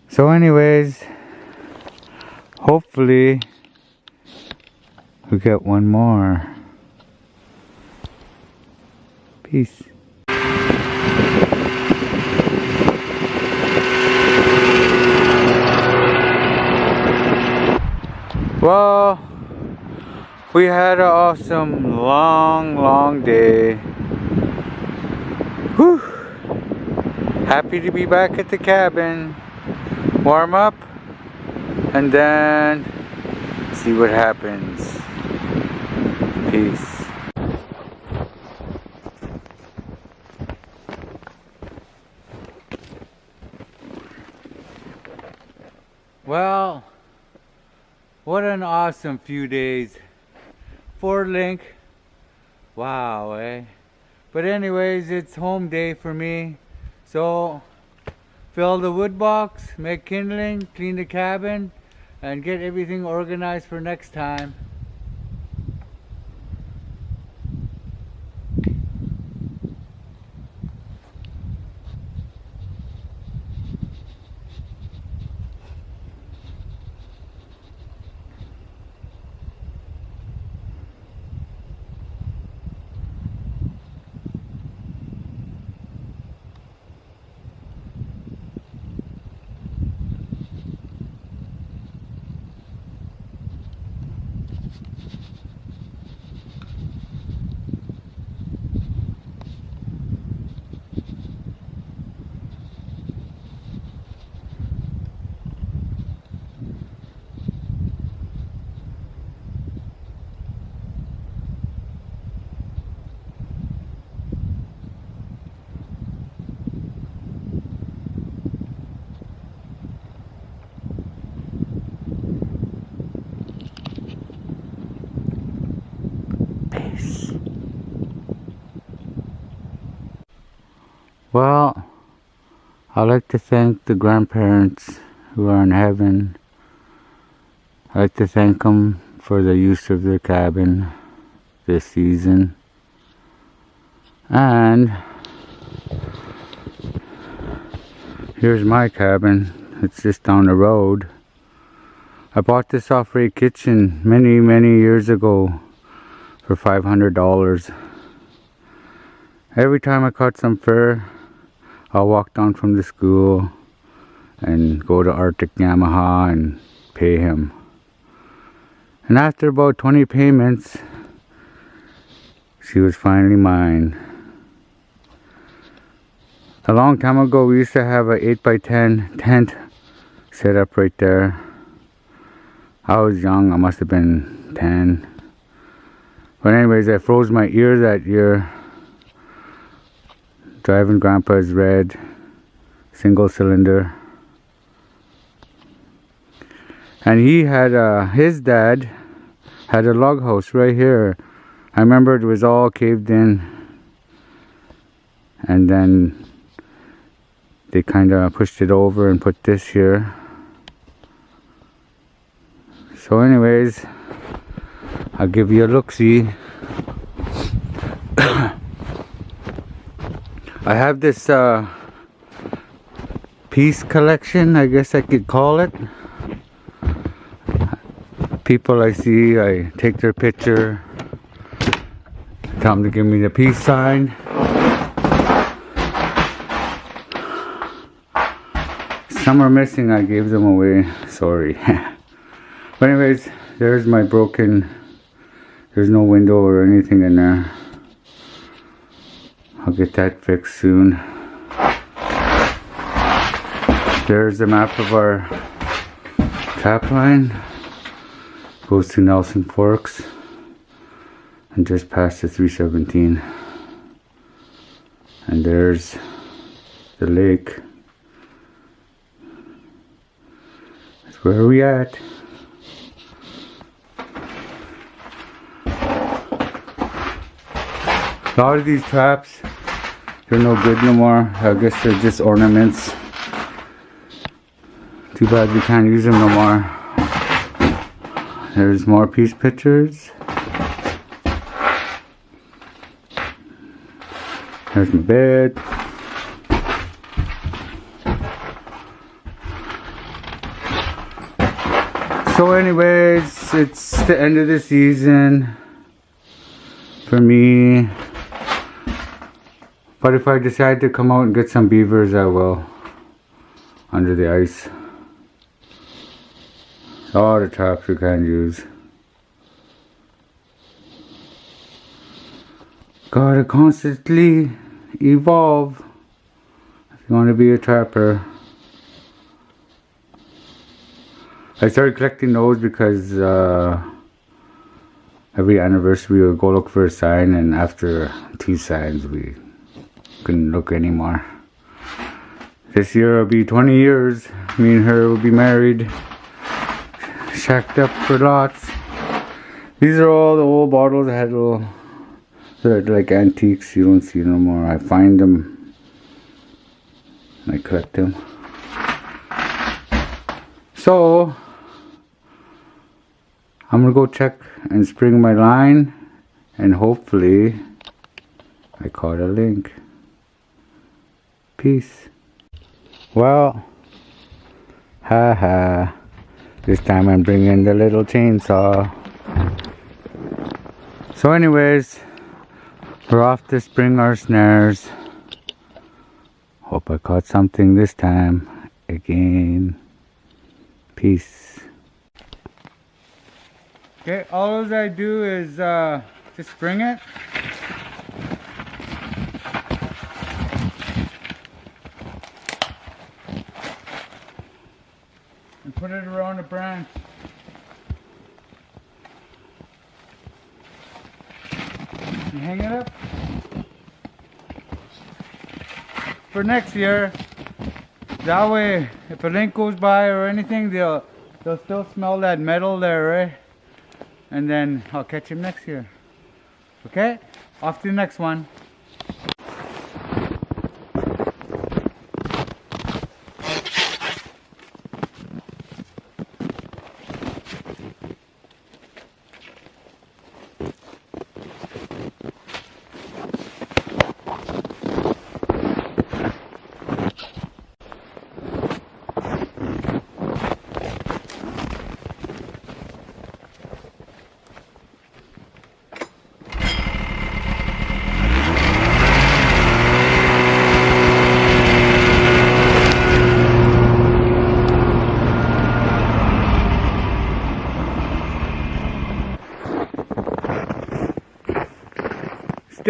S1: So anyways, hopefully we get one more. Peace. Well, we had an awesome long day. Whew. Happy to be back at the cabin. Warm up and then see what happens. Peace. Well, what an awesome few days. 4 link. Wow, eh? But anyways, it's home day for me. So, fill the wood box, make kindling, clean the cabin, and get everything organized for next time. Well, I'd like to thank the grandparents who are in heaven. I'd like to thank them for the use of their cabin this season. And here's my cabin. It's just down the road. I bought this off Ray Kitchen many years ago for $500. Every time I caught some fur, I'll walk down from the school and go to Arctic Yamaha and pay him. And after about 20 payments, she was finally mine. A long time ago, we used to have a 8x10 tent set up right there. I was young, I must have been 10. But anyways, I froze my ear that year, driving Grandpa's red single cylinder. And he had, his dad had a log house right here. I remember it was all caved in, and then they kind of pushed it over and put this here. So anyways, I'll give you a look-see. I have this piece collection, I guess I could call it. People I see, I take their picture, tell them to give me the peace sign. Some are missing, I gave them away, sorry. But anyways, there's my broken, there's no window or anything in there. I'll get that fixed soon. There's the map of our trapline. Goes to Nelson Forks and just past the 317. And there's the lake. That's where we at. A lot of these traps, they're no good no more. I guess they're just ornaments. Too bad we can't use them no more. There's more peace pictures. There's my bed. So anyways, it's the end of the season for me. But if I decide to come out and get some beavers, I will. Under the ice. All the traps you can use. Gotta constantly evolve if you want to be a trapper. I started collecting those because every anniversary we'll go look for a sign, and after 2 signs we couldn't look anymore. This year will be 20 years. Me and her will be married. Shacked up for lots. These are all the old bottles that had little, they're like antiques. You don't see no more. I find them, I collect them. So I'm gonna go check and spring my line, and hopefully I caught a link. Peace. Well, haha. This time I'm bringing the little chainsaw. So anyways, we're off to spring our snares. Hope I caught something this time. Again. Peace. Okay, all I do is just spring it. And put it around the branch. And hang it up. For next year. That way, if a link goes by or anything, they'll still smell that metal there, right? And then I'll catch him next year. Okay? Off to the next one.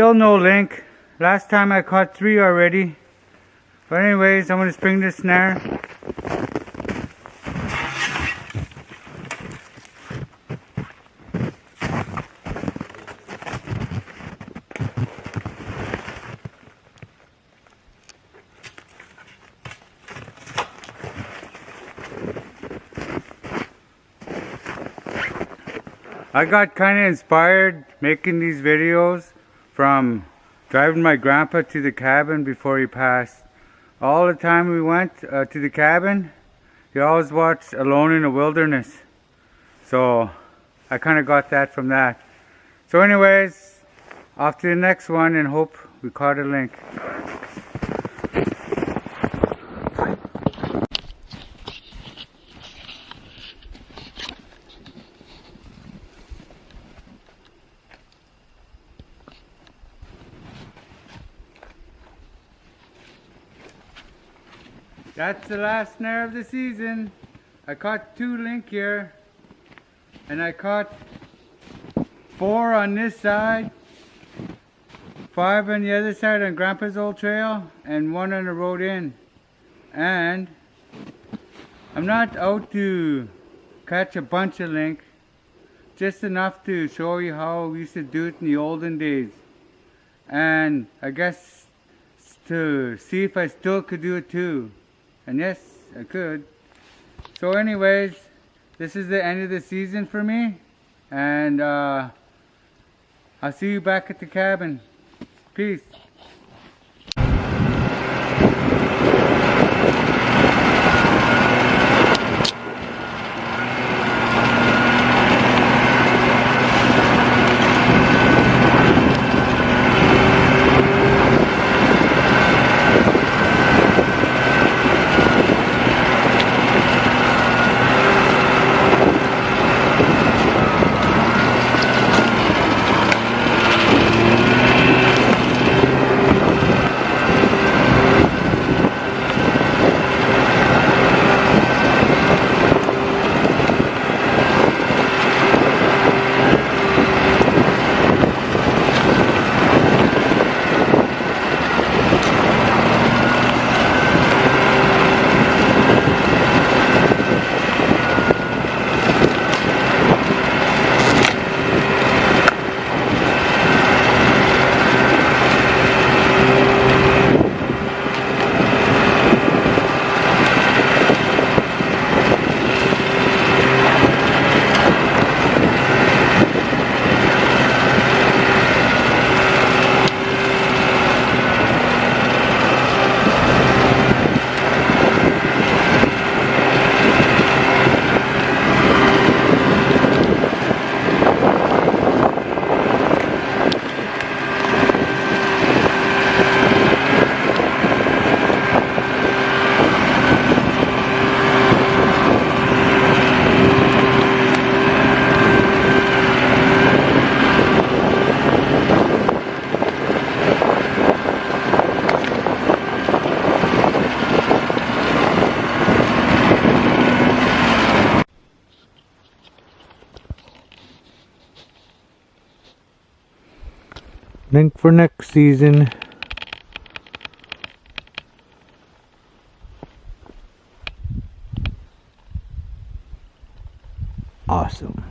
S1: Still no link. Last time I caught 3 already. But anyways, I'm gonna spring the snare. I got kind of inspired making these videos from driving my grandpa to the cabin before he passed. All the time we went to the cabin, he always watched Alone in the Wilderness. So I kind of got that from that. So anyways, off to the next one and hope we caught a link. That's the last snare of the season. I caught 2 link here, and I caught 4 on this side, 5 on the other side on Grandpa's old trail, and 1 on the road in. And I'm not out to catch a bunch of link, just enough to show you how we used to do it in the olden days. And I guess to see if I still could do it too. And yes, I could. So anyways, this is the end of the season for me. And I'll see you back at the cabin. Peace. Link for next season. Awesome.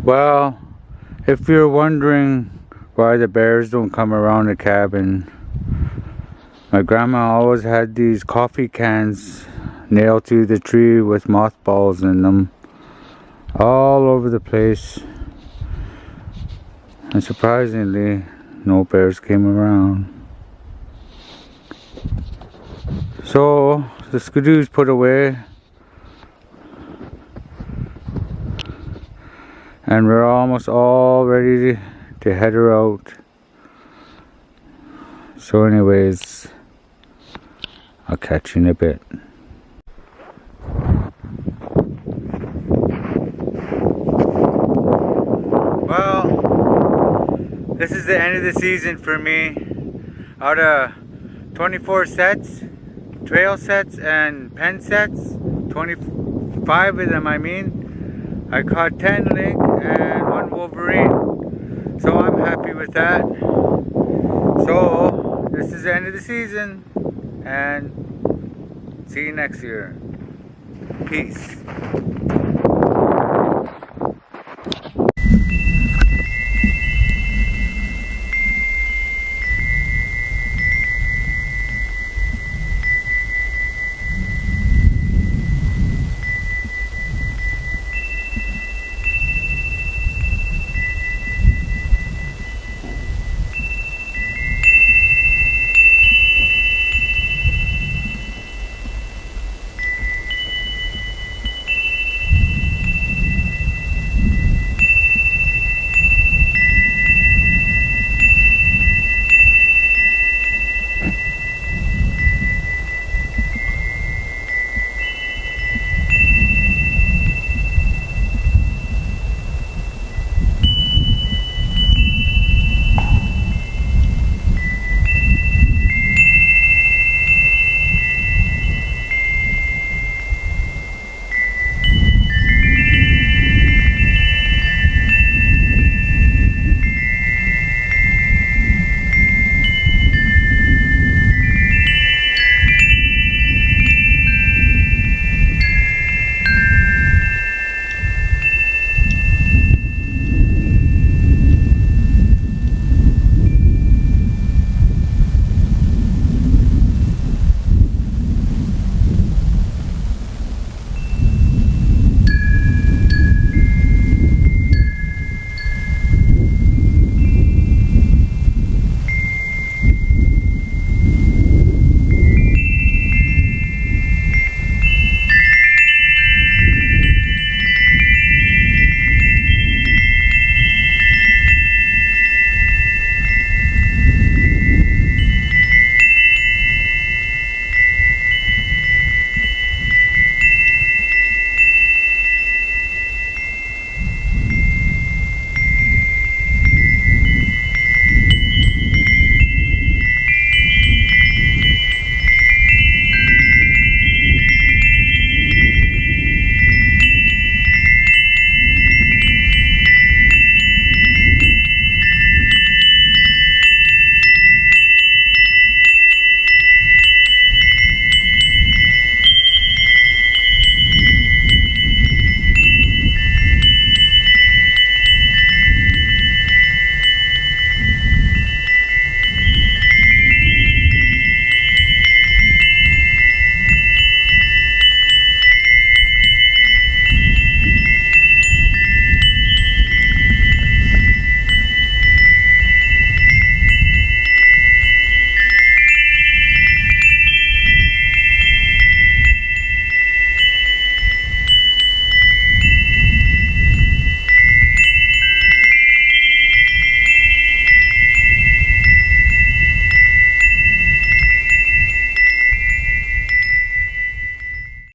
S1: Well, if you're wondering why the bears don't come around the cabin, my grandma always had these coffee cans nailed to the tree with mothballs in them all over the place, and surprisingly no bears came around. So the skidoo's put away, and we're almost all ready to head her out. So anyways, I'll catch you in a bit. the end of the season for me. Out of 24 sets, trail sets and pen sets, 25 of them I mean, I caught 10 lynx and 1 Wolverine. So I'm happy with that. So this is the end of the season, and see you next year. Peace.